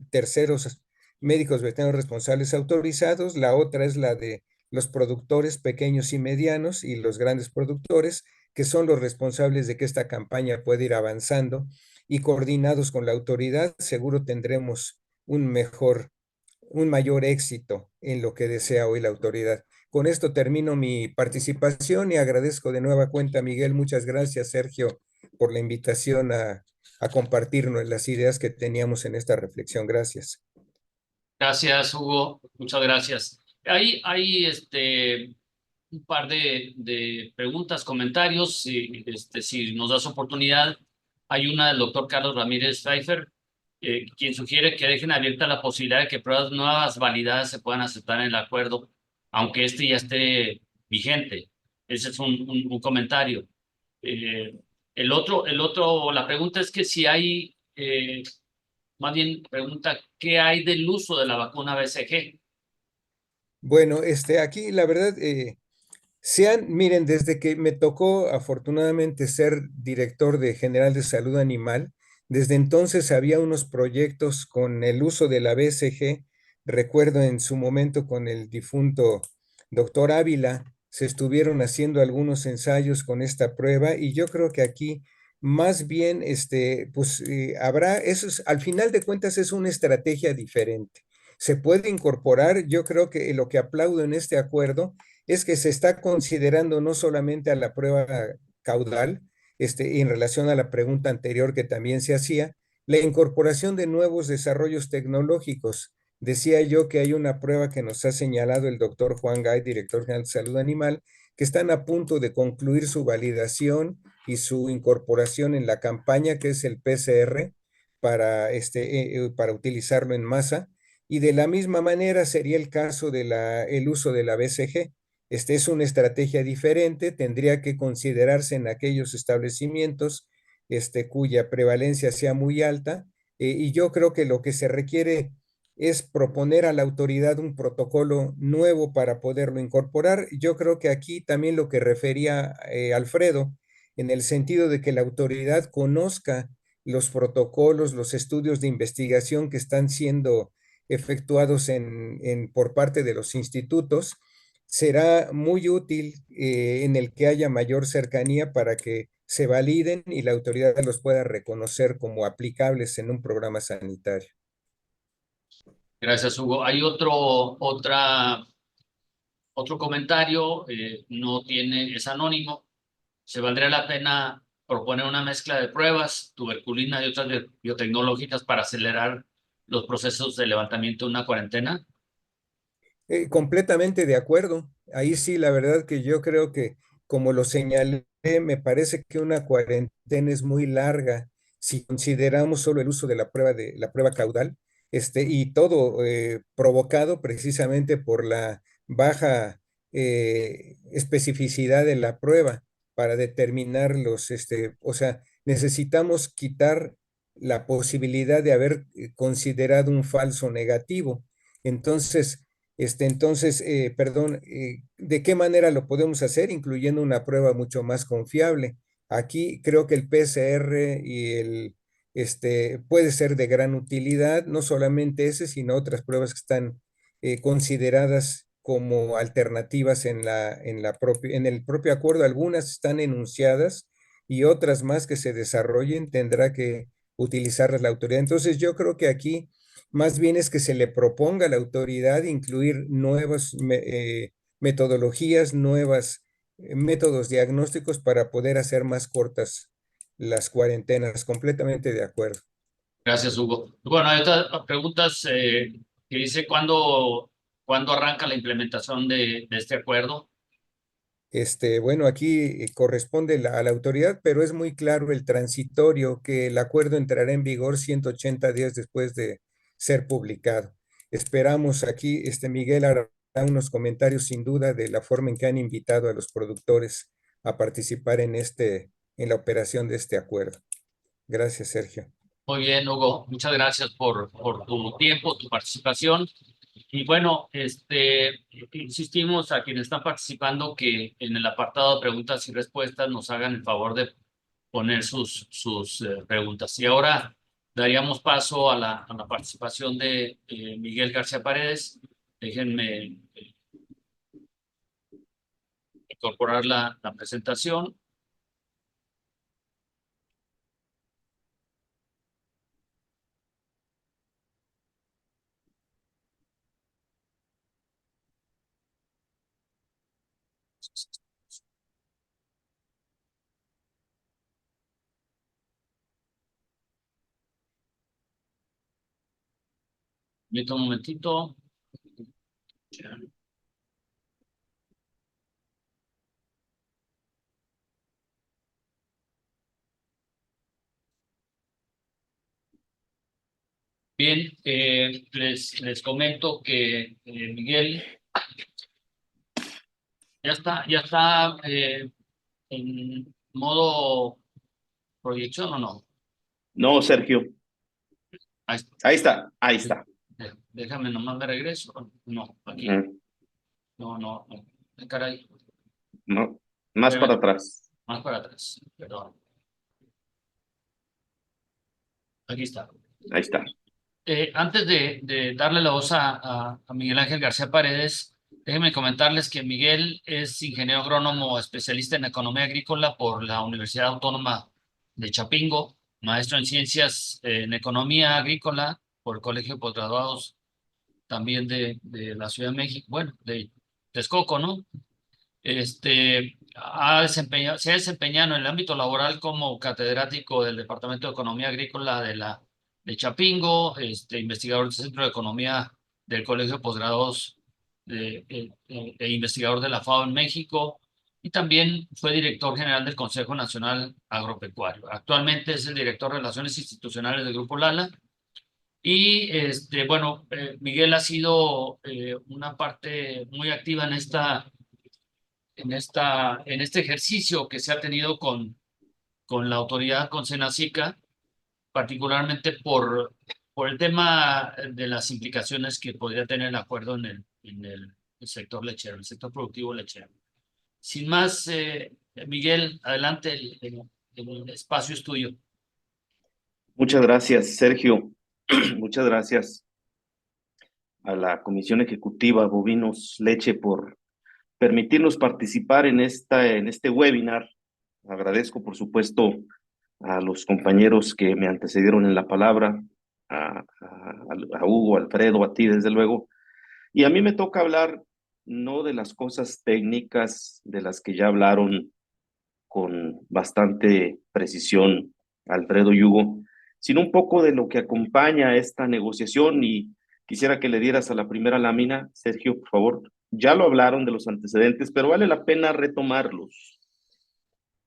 terceros médicos veterinarios responsables autorizados, la otra es la de los productores pequeños y medianos y los grandes productores, que son los responsables de que esta campaña pueda ir avanzando y coordinados con la autoridad, seguro tendremos un mayor éxito en lo que desea hoy la autoridad. Con esto termino mi participación y agradezco de nueva cuenta, Miguel. Muchas gracias, Sergio, por la invitación a compartirnos las ideas que teníamos en esta reflexión. Gracias. Gracias, Hugo. Muchas gracias. Hay un par de preguntas, comentarios. Si nos das oportunidad, hay una del doctor Carlos Ramírez Pfeiffer, quien sugiere que dejen abierta la posibilidad de que pruebas nuevas validadas se puedan aceptar en el acuerdo, aunque este ya esté vigente. Ese es un comentario. La pregunta es que si hay, más bien pregunta, ¿qué hay del uso de la vacuna BCG? Bueno, aquí la verdad, miren, desde que me tocó afortunadamente ser director de General de Salud Animal, desde entonces había unos proyectos con el uso de la BCG. Recuerdo en su momento con el difunto doctor Ávila, se estuvieron haciendo algunos ensayos con esta prueba y yo creo que aquí más bien, pues al final de cuentas es una estrategia diferente. Se puede incorporar, yo creo que lo que aplaudo en este acuerdo es que se está considerando no solamente a la prueba caudal, en relación a la pregunta anterior que también se hacía, la incorporación de nuevos desarrollos tecnológicos. Decía yo que hay una prueba que nos ha señalado el doctor Juan Gay, director general de Salud Animal, que están a punto de concluir su validación y su incorporación en la campaña, que es el PCR, para utilizarlo en masa. Y de la misma manera sería el caso el uso de la BCG. Es una estrategia diferente, tendría que considerarse en aquellos establecimientos cuya prevalencia sea muy alta, y yo creo que lo que se requiere es proponer a la autoridad un protocolo nuevo para poderlo incorporar. Yo creo que aquí también lo que refería Alfredo, en el sentido de que la autoridad conozca los protocolos, los estudios de investigación que están siendo efectuados por parte de los institutos, será muy útil en el que haya mayor cercanía para que se validen y la autoridad los pueda reconocer como aplicables en un programa sanitario. Gracias, Hugo. Hay otra Otro comentario, no tiene, es anónimo. ¿Se valdría la pena proponer una mezcla de pruebas, tuberculina y otras biotecnológicas para acelerar los procesos de levantamiento de una cuarentena? Completamente de acuerdo. Ahí sí, la verdad que yo creo que, como lo señalé, me parece que una cuarentena es muy larga si consideramos solo el uso de la prueba caudal, y todo provocado precisamente por la baja especificidad de la prueba para determinar o sea, necesitamos quitar la posibilidad de haber considerado un falso negativo. Entonces, perdón, ¿de qué manera lo podemos hacer? Incluyendo una prueba mucho más confiable. Aquí creo que el PCR puede ser de gran utilidad, no solamente ese, sino otras pruebas que están consideradas como alternativas en el propio acuerdo. Algunas están enunciadas y otras más que se desarrollen tendrá que utilizarlas la autoridad. Entonces, yo creo que aquí más bien es que se le proponga a la autoridad incluir nuevas metodologías, nuevos métodos diagnósticos para poder hacer más cortas las cuarentenas. Completamente de acuerdo. Gracias, Hugo. Bueno, hay otras preguntas que dice cuándo arranca la implementación de este acuerdo. Bueno, aquí corresponde a la autoridad, pero es muy claro el transitorio que el acuerdo entrará en vigor 180 días después de ser publicado. Esperamos aquí, Miguel hará unos comentarios sin duda de la forma en que han invitado a los productores a participar en la operación de este acuerdo. Gracias, Sergio. Muy bien, Hugo. Muchas gracias por tu tiempo, tu participación. Y bueno, insistimos a quienes están participando que en el apartado de preguntas y respuestas nos hagan el favor de poner sus preguntas. Y ahora daríamos paso a la participación de Miguel García Paredes. Déjenme incorporar la presentación. Un momentito. Bien, les comento que Miguel ya está en modo proyección o no. No, Sergio. Ahí está. Ahí está, ahí está. Déjame nomás me regreso. No, aquí. Mm, No. Caray, No, más para atrás. más para atrás. Perdón. Aquí está. Ahí está. Antes de darle la voz a Miguel Ángel García Paredes, déjenme comentarles que Miguel es ingeniero agrónomo especialista en economía agrícola por la Universidad Autónoma de Chapingo, maestro en ciencias en economía agrícola por el Colegio de Postgraduados también de la Ciudad de México, bueno, de Texcoco, ¿no? Se ha desempeñado en el ámbito laboral como catedrático del Departamento de Economía Agrícola de Chapingo, investigador del Centro de Economía del Colegio de Postgrados e investigador de la FAO en México, y también fue director general del Consejo Nacional Agropecuario. Actualmente es el director de Relaciones Institucionales del Grupo Lala. Y bueno, Miguel ha sido una parte muy activa en este ejercicio que se ha tenido con la autoridad, con Senacica, particularmente por el tema de las implicaciones que podría tener el acuerdo en el sector lechero, el sector productivo lechero. Sin más, Miguel, adelante, el espacio es tuyo. Muchas gracias, Sergio. Muchas gracias a la Comisión Ejecutiva Bovinos Leche por permitirnos participar en este webinar. Agradezco, por supuesto, a los compañeros que me antecedieron en la palabra, a Hugo, Alfredo, a ti, desde luego. Y a mí me toca hablar no de las cosas técnicas de las que ya hablaron con bastante precisión Alfredo y Hugo, sino un poco de lo que acompaña esta negociación, y quisiera que le dieras a la primera lámina, Sergio, por favor. Ya lo hablaron de los antecedentes, pero vale la pena retomarlos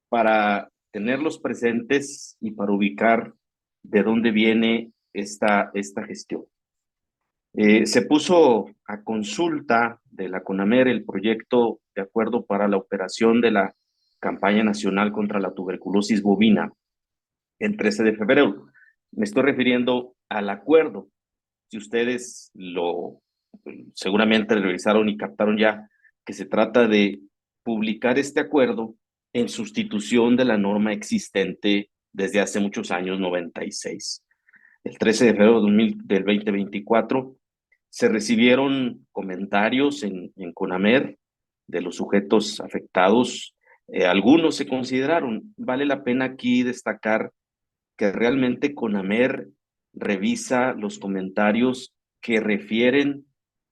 para tenerlos presentes y para ubicar de dónde viene esta gestión. Se puso a consulta de la CONAMER el proyecto de acuerdo para la operación de la campaña nacional contra la tuberculosis bovina el 13 de febrero. Me estoy refiriendo al acuerdo. Si ustedes seguramente revisaron y captaron ya que se trata de publicar este acuerdo en sustitución de la norma existente desde hace muchos años, 96. El 13 de febrero del 2024 se recibieron comentarios en CONAMER de los sujetos afectados. Algunos se consideraron. Vale la pena aquí destacar que realmente CONAMER revisa los comentarios que refieren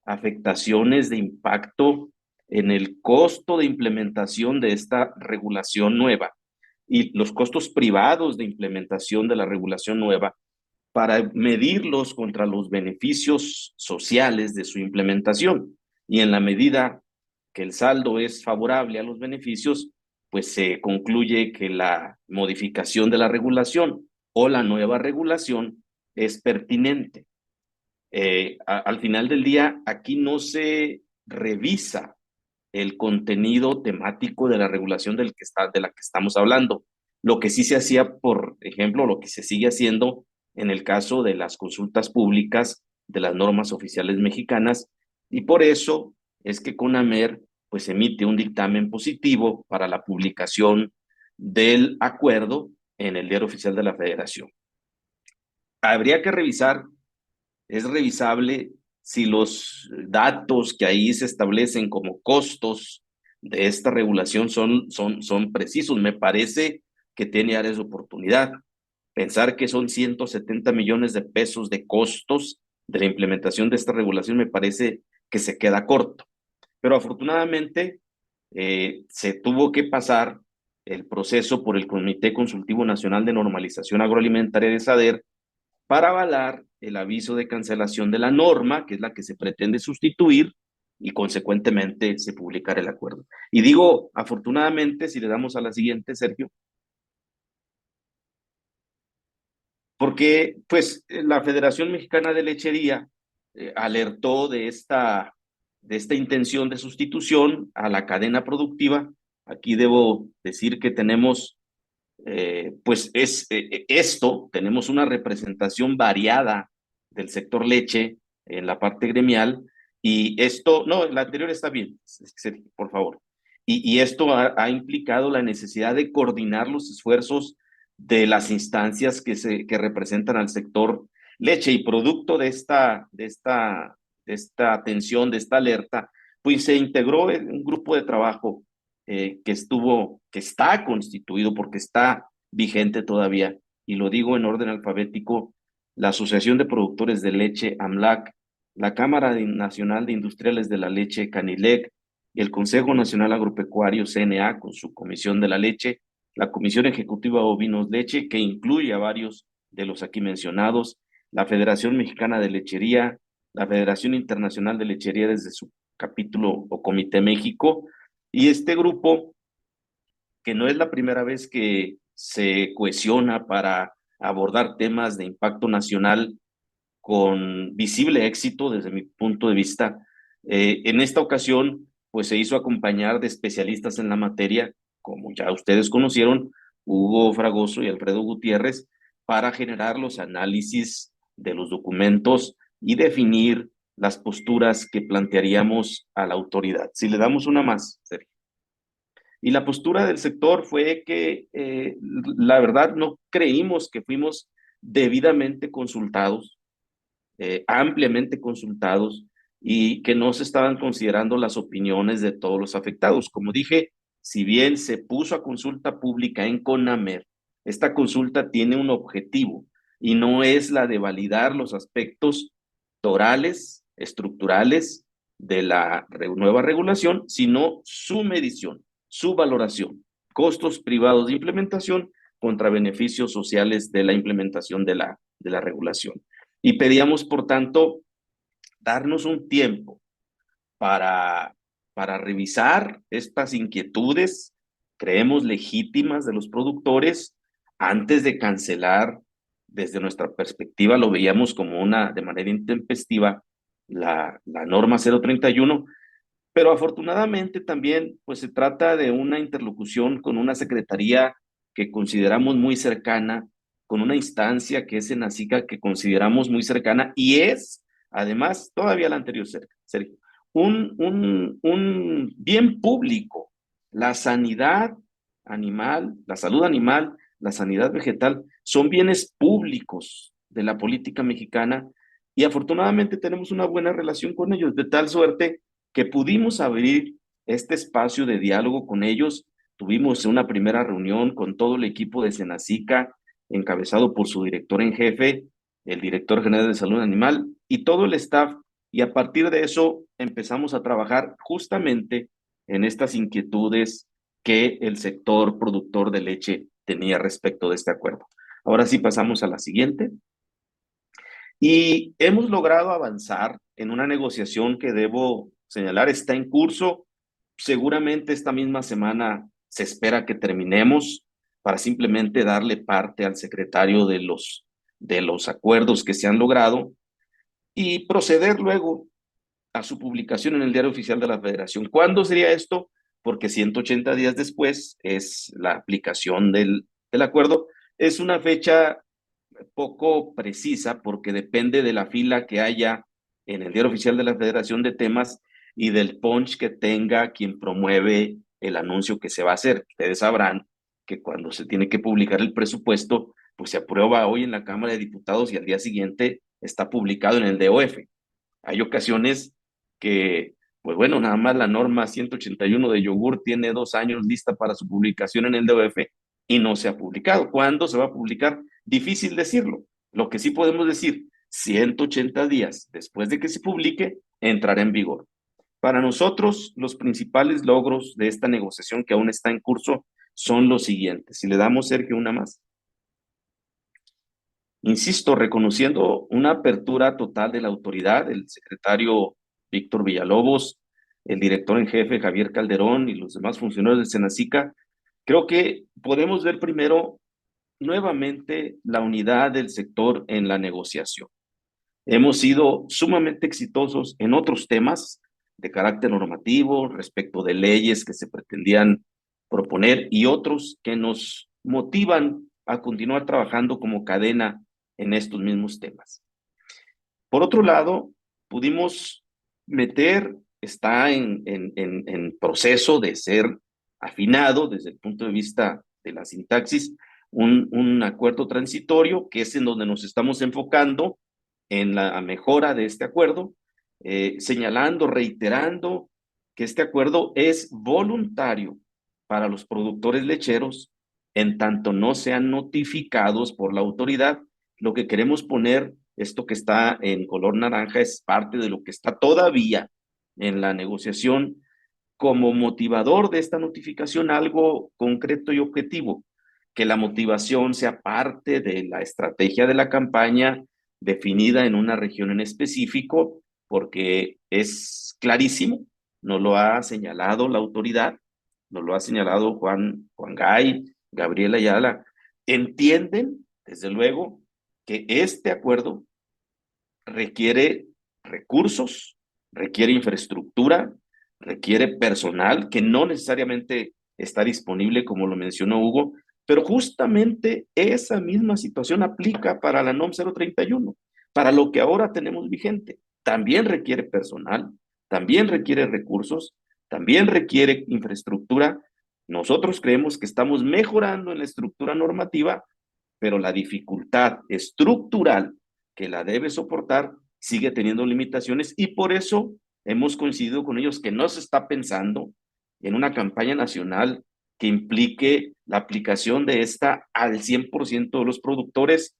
a afectaciones de impacto en el costo de implementación de esta regulación nueva y los costos privados de implementación de la regulación nueva, para medirlos contra los beneficios sociales de su implementación. Y en la medida que el saldo es favorable a los beneficios, pues se concluye que la modificación de la regulación o la nueva regulación es pertinente. Al final del día, aquí no se revisa el contenido temático de la regulación de la que estamos hablando. Lo que sí se hacía, por ejemplo, lo que se sigue haciendo en el caso de las consultas públicas de las normas oficiales mexicanas, y por eso es que CONAMER pues emite un dictamen positivo para la publicación del acuerdo en el Diario Oficial de la Federación. Habría que revisar, es revisable si los datos que ahí se establecen como costos de esta regulación son precisos. Me parece que tiene áreas de oportunidad. Pensar que son 170 millones de pesos de costos de la implementación de esta regulación me parece que se queda corto. Pero afortunadamente se tuvo que pasar el proceso por el Comité Consultivo Nacional de Normalización Agroalimentaria de SADER para avalar el aviso de cancelación de la norma, que es la que se pretende sustituir, y consecuentemente se publicará el acuerdo. Y digo, afortunadamente, si le damos a la siguiente, Sergio, porque pues la Federación Mexicana de Lechería alertó de esta intención de sustitución a la cadena productiva. Aquí debo decir que tenemos tenemos una representación variada del sector leche en la parte gremial, y esto, no, la anterior está bien, por favor, y esto ha implicado la necesidad de coordinar los esfuerzos de las instancias que representan al sector leche, y producto de esta atención, de esta alerta, pues se integró un grupo de trabajo que está constituido, porque está vigente todavía, y lo digo en orden alfabético: la Asociación de Productores de Leche, AMLAC, la Cámara Nacional de Industriales de la Leche, CANILEC, el Consejo Nacional Agropecuario, CNA, con su Comisión de la Leche, la Comisión Ejecutiva Bovinos Leche, que incluye a varios de los aquí mencionados, la Federación Mexicana de Lechería, la Federación Internacional de Lechería desde su capítulo o Comité México, y este grupo, que no es la primera vez que se cohesiona para abordar temas de impacto nacional con visible éxito desde mi punto de vista. En esta ocasión, pues se hizo acompañar de especialistas en la materia, como ya ustedes conocieron, Hugo Fragoso y Alfredo Gutiérrez, para generar los análisis de los documentos y definir las posturas que plantearíamos a la autoridad. Si le damos una más, Sergio. Y la postura del sector fue que la verdad no creímos que fuimos debidamente consultados, ampliamente consultados, y que no se estaban considerando las opiniones de todos los afectados. Como dije, si bien se puso a consulta pública en CONAMER, esta consulta tiene un objetivo, y no es la de validar los aspectos torales, estructurales de la nueva regulación, sino su medición, su valoración, costos privados de implementación contra beneficios sociales de la implementación de la regulación. Y pedíamos, por tanto, darnos un tiempo para revisar estas inquietudes, creemos legítimas de los productores, antes de cancelar. Desde nuestra perspectiva lo veíamos como de manera intempestiva la norma 031, pero afortunadamente también pues se trata de una interlocución con una secretaría que consideramos muy cercana, con una instancia que es Senacica que consideramos muy cercana y es además todavía la anterior, Sergio, un bien público. La sanidad animal, la salud animal, la sanidad vegetal son bienes públicos de la política mexicana y afortunadamente tenemos una buena relación con ellos, de tal suerte que pudimos abrir este espacio de diálogo con ellos. Tuvimos una primera reunión con todo el equipo de Senacica, encabezado por su director en jefe, el director general de salud animal y todo el staff. Y a partir de eso empezamos a trabajar justamente en estas inquietudes que el sector productor de leche tenía respecto de este acuerdo. Ahora sí pasamos a la siguiente. Y hemos logrado avanzar en una negociación que debo señalar está en curso. Seguramente esta misma semana se espera que terminemos para simplemente darle parte al secretario de los acuerdos que se han logrado y proceder luego a su publicación en el Diario Oficial de la Federación. ¿Cuándo sería esto? Porque 180 días después es la aplicación del acuerdo. Es una fecha poco precisa porque depende de la fila que haya en el Diario Oficial de la Federación de temas y del punch que tenga quien promueve el anuncio que se va a hacer. Ustedes sabrán que cuando se tiene que publicar el presupuesto, pues se aprueba hoy en la Cámara de Diputados y al día siguiente está publicado en el DOF. Hay ocasiones que, pues bueno, nada más la norma 181 de yogur tiene 2 años lista para su publicación en el DOF y no se ha publicado. ¿Cuándo se va a publicar? Difícil decirlo. Lo que sí podemos decir, 180 días después de que se publique, entrará en vigor. Para nosotros, los principales logros de esta negociación que aún está en curso son los siguientes. Si le damos, Sergio, una más. Insisto, reconociendo una apertura total de la autoridad, el secretario Víctor Villalobos, el director en jefe Javier Calderón y los demás funcionarios de Senacica, creo que podemos ver primero nuevamente la unidad del sector en la negociación. Hemos sido sumamente exitosos en otros temas de carácter normativo, respecto de leyes que se pretendían proponer y otros que nos motivan a continuar trabajando como cadena en estos mismos temas. Por otro lado, pudimos está en proceso de ser afinado desde el punto de vista de la sintaxis, un acuerdo transitorio que es en donde nos estamos enfocando en la mejora de este acuerdo, señalando, reiterando que este acuerdo es voluntario para los productores lecheros en tanto no sean notificados por la autoridad. Lo que queremos poner, esto que está en color naranja, es parte de lo que está todavía en la negociación como motivador de esta notificación, algo concreto y objetivo, que la motivación sea parte de la estrategia de la campaña definida en una región en específico, porque es clarísimo, nos lo ha señalado la autoridad, nos lo ha señalado Juan Gay, Gabriela Ayala, entienden, desde luego, que este acuerdo requiere recursos, requiere infraestructura, requiere personal que no necesariamente está disponible, como lo mencionó Hugo, pero justamente esa misma situación aplica para la NOM 031, para lo que ahora tenemos vigente. También requiere personal, también requiere recursos, también requiere infraestructura. Nosotros creemos que estamos mejorando en la estructura normativa, pero la dificultad estructural que la debe soportar sigue teniendo limitaciones y por eso hemos coincidido con ellos que no se está pensando en una campaña nacional que implique la aplicación de esta al 100% de los productores.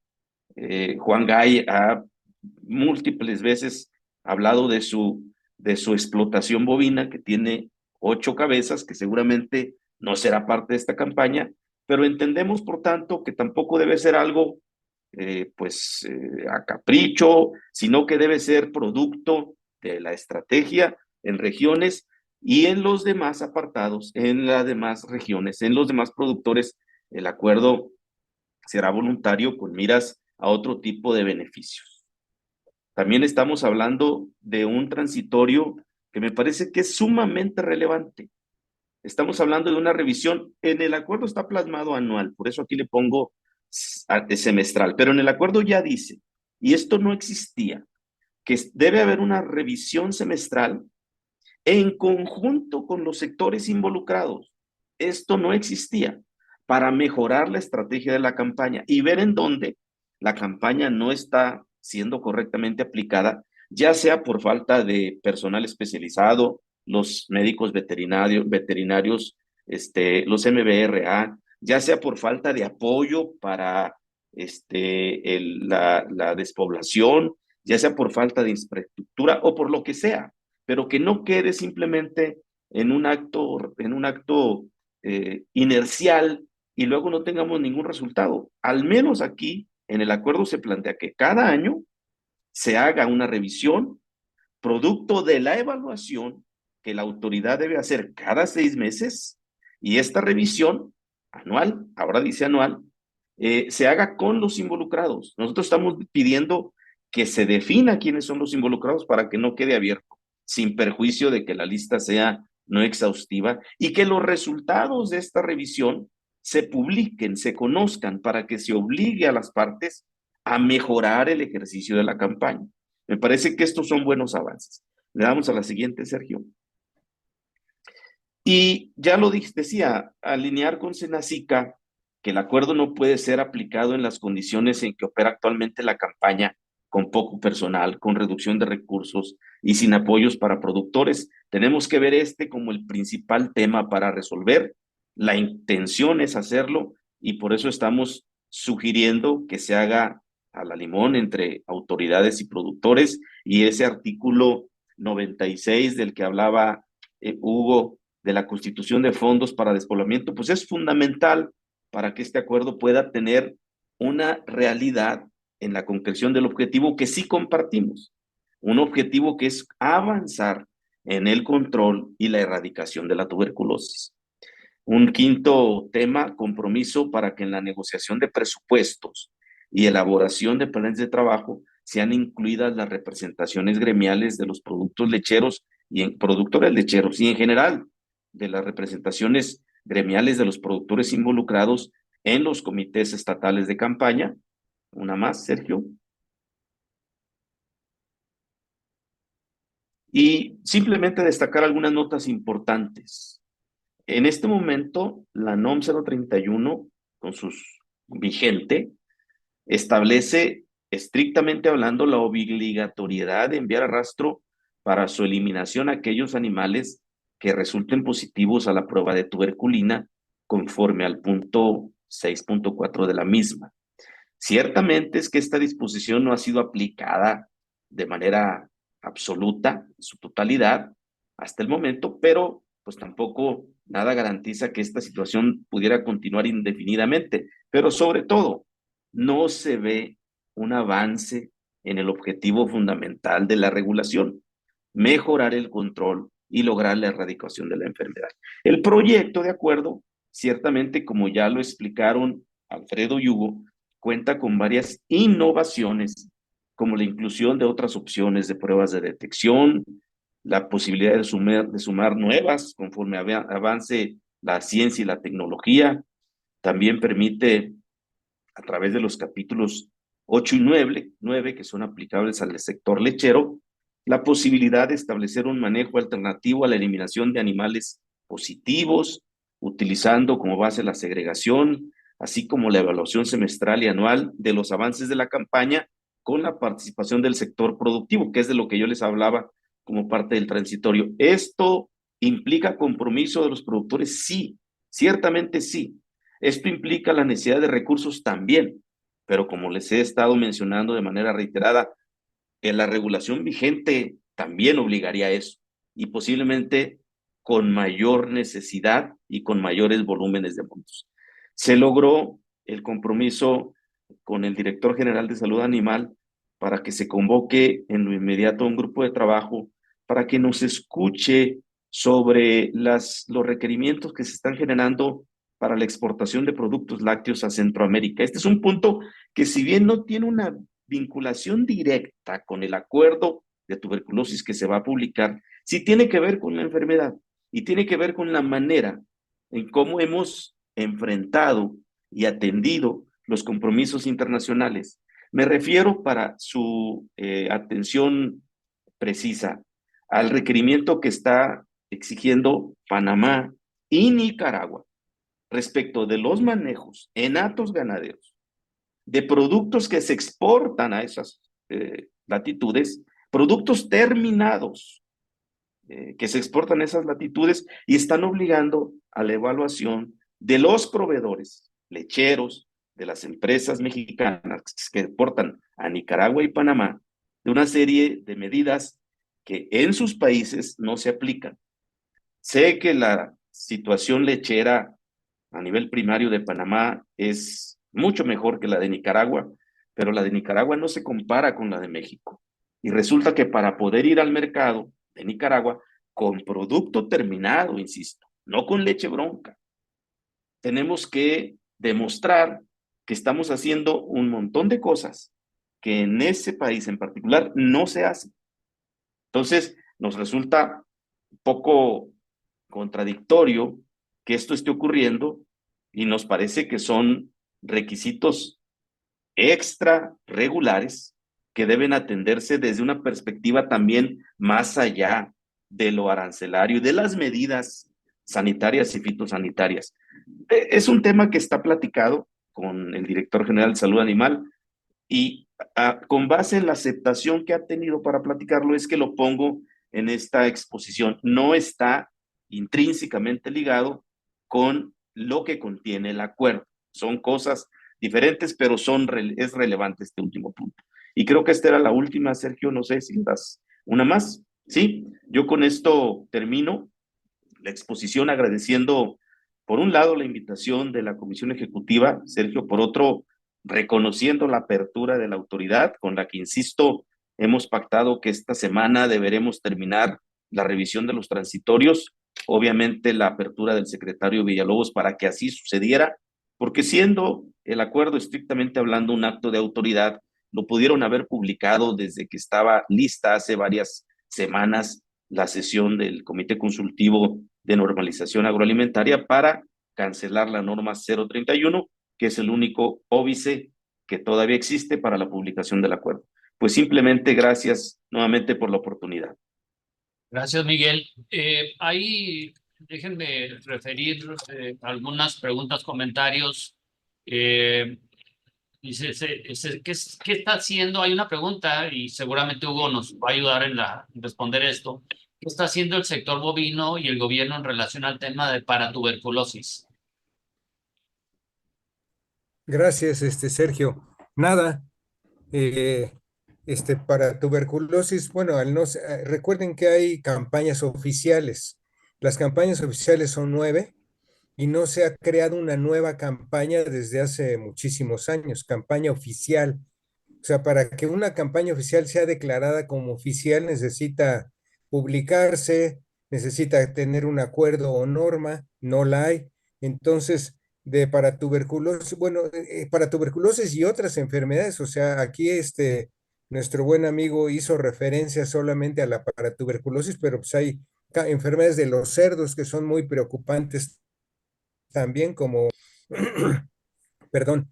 Juan Gay ha múltiples veces hablado de su de su explotación bovina, que tiene 8 cabezas, que seguramente no será parte de esta campaña, pero entendemos, por tanto, que tampoco debe ser algo a capricho, sino que debe ser producto de la estrategia en regiones y en los demás apartados, en las demás regiones, en los demás productores. El acuerdo será voluntario con miras a otro tipo de beneficios. También estamos hablando de un transitorio que me parece que es sumamente relevante. Estamos hablando de una revisión. En el acuerdo está plasmado anual, por eso aquí le pongo semestral, pero en el acuerdo ya dice, y esto no existía, que debe haber una revisión semestral en conjunto con los sectores involucrados. Esto no existía, para mejorar la estrategia de la campaña y ver en dónde la campaña no está siendo correctamente aplicada, ya sea por falta de personal especializado, los médicos veterinarios, los MBRA, ya sea por falta de apoyo para la despoblación, ya sea por falta de infraestructura o por lo que sea, pero que no quede simplemente en un acto inercial y luego no tengamos ningún resultado. Al menos aquí en el acuerdo se plantea que cada año se haga una revisión producto de la evaluación que la autoridad debe hacer cada 6 meses, y esta revisión anual, ahora dice anual, se haga con los involucrados. Nosotros estamos pidiendo que se defina quiénes son los involucrados para que no quede abierto, sin perjuicio de que la lista sea no exhaustiva, y que los resultados de esta revisión se publiquen, se conozcan, para que se obligue a las partes a mejorar el ejercicio de la campaña. Me parece que estos son buenos avances. Le damos a la siguiente, Sergio. Y ya lo decía, alinear con Senacica que el acuerdo no puede ser aplicado en las condiciones en que opera actualmente la campaña, con poco personal, con reducción de recursos y sin apoyos para productores. Tenemos que ver como el principal tema para resolver. La intención es hacerlo y por eso estamos sugiriendo que se haga a la limón entre autoridades y productores, y ese artículo 96 del que hablaba Hugo, de la constitución de fondos para despoblamiento, pues es fundamental para que este acuerdo pueda tener una realidad en la concreción del objetivo que sí compartimos, un objetivo que es avanzar en el control y la erradicación de la tuberculosis. Un quinto tema, compromiso para que en la negociación de presupuestos y elaboración de planes de trabajo sean incluidas las representaciones gremiales de los productores lecheros y en general de las representaciones gremiales de los productores involucrados en los comités estatales de campaña. Una más, Sergio. Y simplemente destacar algunas notas importantes. En este momento, la NOM 031, con sus vigente, establece estrictamente hablando la obligatoriedad de enviar a rastro para su eliminación a aquellos animales que resulten positivos a la prueba de tuberculina, conforme al punto 6.4 de la misma. Ciertamente es que esta disposición no ha sido aplicada de manera absoluta, en su totalidad, hasta el momento, pero pues tampoco nada garantiza que esta situación pudiera continuar indefinidamente. Pero sobre todo, no se ve un avance en el objetivo fundamental de la regulación: mejorar el control y lograr la erradicación de la enfermedad. El proyecto de acuerdo, ciertamente, como ya lo explicaron Alfredo y Hugo, cuenta con varias innovaciones, como la inclusión de otras opciones de pruebas de detección, la posibilidad de sumar nuevas conforme avance la ciencia y la tecnología. También permite, a través de los capítulos 8 y 9, que son aplicables al sector lechero, la posibilidad de establecer un manejo alternativo a la eliminación de animales positivos, utilizando como base la segregación, así como la evaluación semestral y anual de los avances de la campaña, con la participación del sector productivo, que es de lo que yo les hablaba como parte del transitorio. ¿Esto implica compromiso de los productores? Sí, ciertamente sí. Esto implica la necesidad de recursos también, pero como les he estado mencionando de manera reiterada, la regulación vigente también obligaría a eso, y posiblemente con mayor necesidad y con mayores volúmenes de montos. Se logró el compromiso con el director general de salud animal para que se convoque en lo inmediato un grupo de trabajo para que nos escuche sobre los requerimientos que se están generando para la exportación de productos lácteos a Centroamérica. Este es un punto que, si bien no tiene una vinculación directa con el acuerdo de tuberculosis que se va a publicar, sí tiene que ver con la enfermedad y tiene que ver con la manera en cómo hemos enfrentado y atendido los compromisos internacionales. Me refiero, para su atención precisa, al requerimiento que está exigiendo Panamá y Nicaragua respecto de los manejos en hatos ganaderos de productos que se exportan a esas latitudes, productos terminados que se exportan a esas latitudes, y están obligando a la evaluación de los proveedores lecheros de las empresas mexicanas que exportan a Nicaragua y Panamá, de una serie de medidas que en sus países no se aplican. Sé que la situación lechera a nivel primario de Panamá es mucho mejor que la de Nicaragua, pero la de Nicaragua no se compara con la de México. Y resulta que para poder ir al mercado de Nicaragua con producto terminado, insisto, no con leche bronca, tenemos que demostrar que estamos haciendo un montón de cosas que en ese país en particular no se hacen. Entonces, nos resulta un poco contradictorio que esto esté ocurriendo, y nos parece que son requisitos extra regulares que deben atenderse desde una perspectiva también más allá de lo arancelario y de las medidas sanitarias y fitosanitarias. Es un tema que está platicado con el director general de Salud Animal, y con base en la aceptación que ha tenido para platicarlo es que lo pongo en esta exposición. No está intrínsecamente ligado con lo que contiene el acuerdo. Son cosas diferentes, pero es relevante este último punto. Y creo que esta era la última, Sergio, no sé si das una más. Sí, yo con esto termino la exposición agradeciendo, por un lado, la invitación de la Comisión Ejecutiva, Sergio, por otro, reconociendo la apertura de la autoridad con la que, insisto, hemos pactado que esta semana deberemos terminar la revisión de los transitorios, obviamente la apertura del secretario Villalobos para que así sucediera, porque siendo el acuerdo estrictamente hablando un acto de autoridad, lo pudieron haber publicado desde que estaba lista hace varias semanas la sesión del Comité Consultivo de Normalización Agroalimentaria para cancelar la norma 031, que es el único óbice que todavía existe para la publicación del acuerdo. Pues simplemente gracias nuevamente por la oportunidad. Gracias, Miguel. Ahí déjenme referir algunas preguntas, comentarios. Dice, ¿qué está haciendo? Hay una pregunta y seguramente Hugo nos va a ayudar en responder esto. ¿Qué está haciendo el sector bovino y el gobierno en relación al tema de paratuberculosis? Gracias, Sergio. Nada, eh, para tuberculosis, bueno, recuerden que hay campañas oficiales. Las campañas oficiales son 9 y no se ha creado una nueva campaña desde hace muchísimos años, campaña oficial. O sea, para que una campaña oficial sea declarada como oficial necesita publicarse, necesita tener un acuerdo o norma, no la hay. Entonces, para tuberculosis, bueno, para tuberculosis y otras enfermedades, o sea, aquí nuestro buen amigo hizo referencia solamente a la paratuberculosis, pero pues hay enfermedades de los cerdos que son muy preocupantes también, como perdón,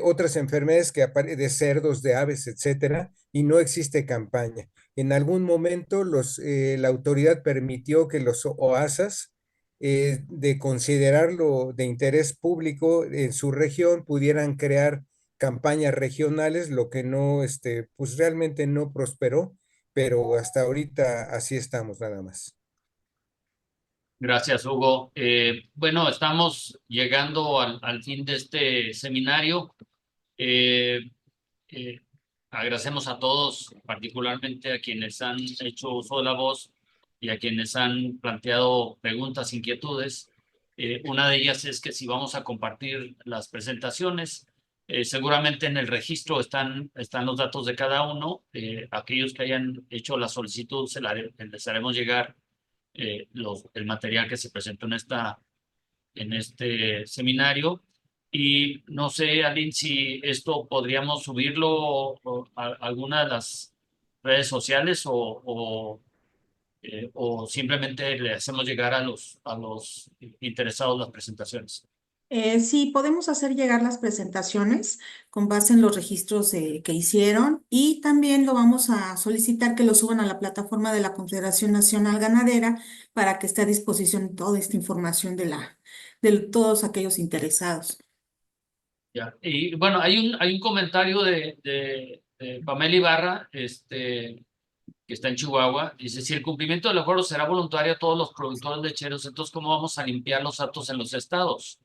otras enfermedades de cerdos, de aves, etcétera, y no existe campaña. En algún momento la autoridad permitió que los OASAS, de considerarlo de interés público en su región, pudieran crear campañas regionales, lo que no, pues realmente no prosperó, pero hasta ahorita así estamos nada más. Gracias, Hugo. Bueno, estamos llegando al fin de este seminario. Eh, agradecemos a todos, particularmente a quienes han hecho uso de la voz y a quienes han planteado preguntas, inquietudes. Una de ellas es que si vamos a compartir las presentaciones, seguramente en el registro están los datos de cada uno. Aquellos que hayan hecho la solicitud, les haremos llegar el material que se presentó en este seminario. Y no sé, Aline, si esto podríamos subirlo a alguna de las redes sociales o simplemente le hacemos llegar a los interesados las presentaciones. Sí, podemos hacer llegar las presentaciones con base en los registros que hicieron y también lo vamos a solicitar que lo suban a la plataforma de la Confederación Nacional Ganadera para que esté a disposición toda esta información de todos aquellos interesados. Ya. Y bueno, hay un comentario de Pamela Ibarra, que está en Chihuahua. Dice, si el cumplimiento del acuerdo será voluntario a todos los productores lecheros, entonces ¿cómo vamos a limpiar los actos en los estados?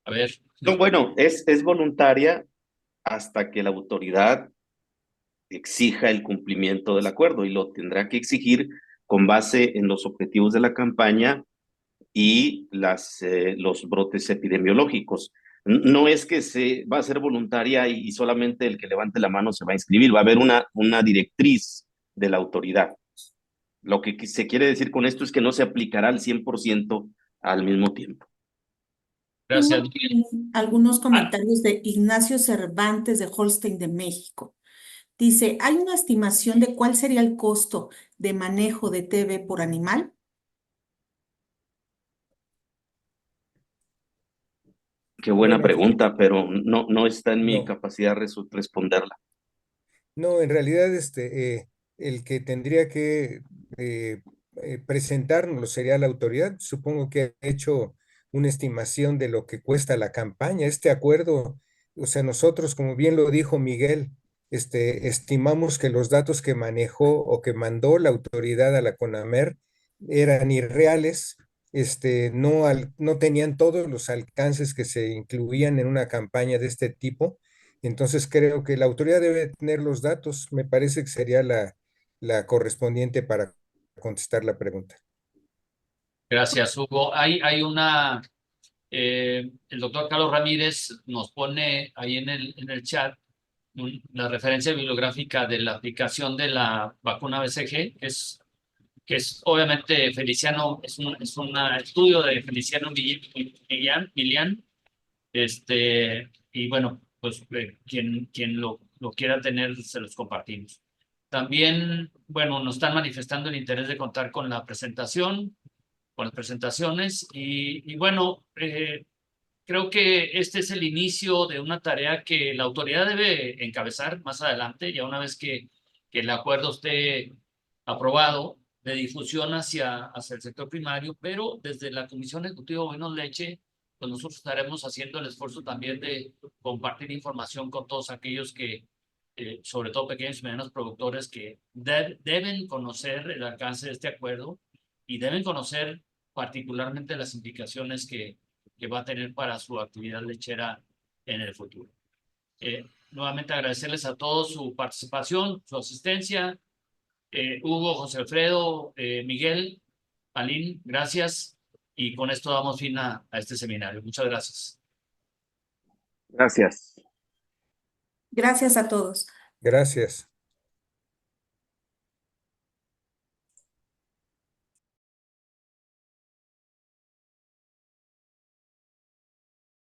A ver. No, bueno, es voluntaria hasta que la autoridad exija el cumplimiento del acuerdo y lo tendrá que exigir con base en los objetivos de la campaña y los brotes epidemiológicos. No es que va a ser voluntaria y solamente el que levante la mano se va a inscribir, va a haber una directriz de la autoridad. Lo que se quiere decir con esto es que no se aplicará al 100% al mismo tiempo. Gracias. Tengo algunos comentarios de Ignacio Cervantes de Holstein de México. Dice, ¿hay una estimación de cuál sería el costo de manejo de TV por animal? Qué buena Bueno, pregunta, pero no está en mi no. capacidad responderla. No, en realidad el que tendría que presentárnoslo sería la autoridad. Supongo que ha hecho una estimación de lo que cuesta la campaña. Este acuerdo, o sea, nosotros, como bien lo dijo Miguel, estimamos que los datos que manejó o que mandó la autoridad a la CONAMER eran irreales, no tenían todos los alcances que se incluían en una campaña de este tipo. Entonces creo que la autoridad debe tener los datos. Me parece que sería la correspondiente para contestar la pregunta. Gracias, Hugo. El doctor Carlos Ramírez nos pone ahí en el chat la referencia bibliográfica de la aplicación de la vacuna BCG, que es obviamente Feliciano, es un estudio de Feliciano Milian, y bueno, pues quien lo quiera tener, se los compartimos. También, bueno, nos están manifestando el interés de contar con la presentación, con las presentaciones, y bueno, creo que este es el inicio de una tarea que la autoridad debe encabezar más adelante, ya una vez que el acuerdo esté aprobado, de difusión hacia el sector primario, pero desde la Comisión Ejecutiva Bovinos Leche, pues nosotros estaremos haciendo el esfuerzo también de compartir información con todos aquellos que, sobre todo pequeños y medianos productores, que deben conocer el alcance de este acuerdo y deben conocer particularmente las implicaciones que va a tener para su actividad lechera en el futuro. Nuevamente agradecerles a todos su participación, su asistencia. Hugo, José Alfredo, Miguel, Aline, gracias. Y con esto damos fin a este seminario. Muchas gracias. Gracias. Gracias a todos. Gracias.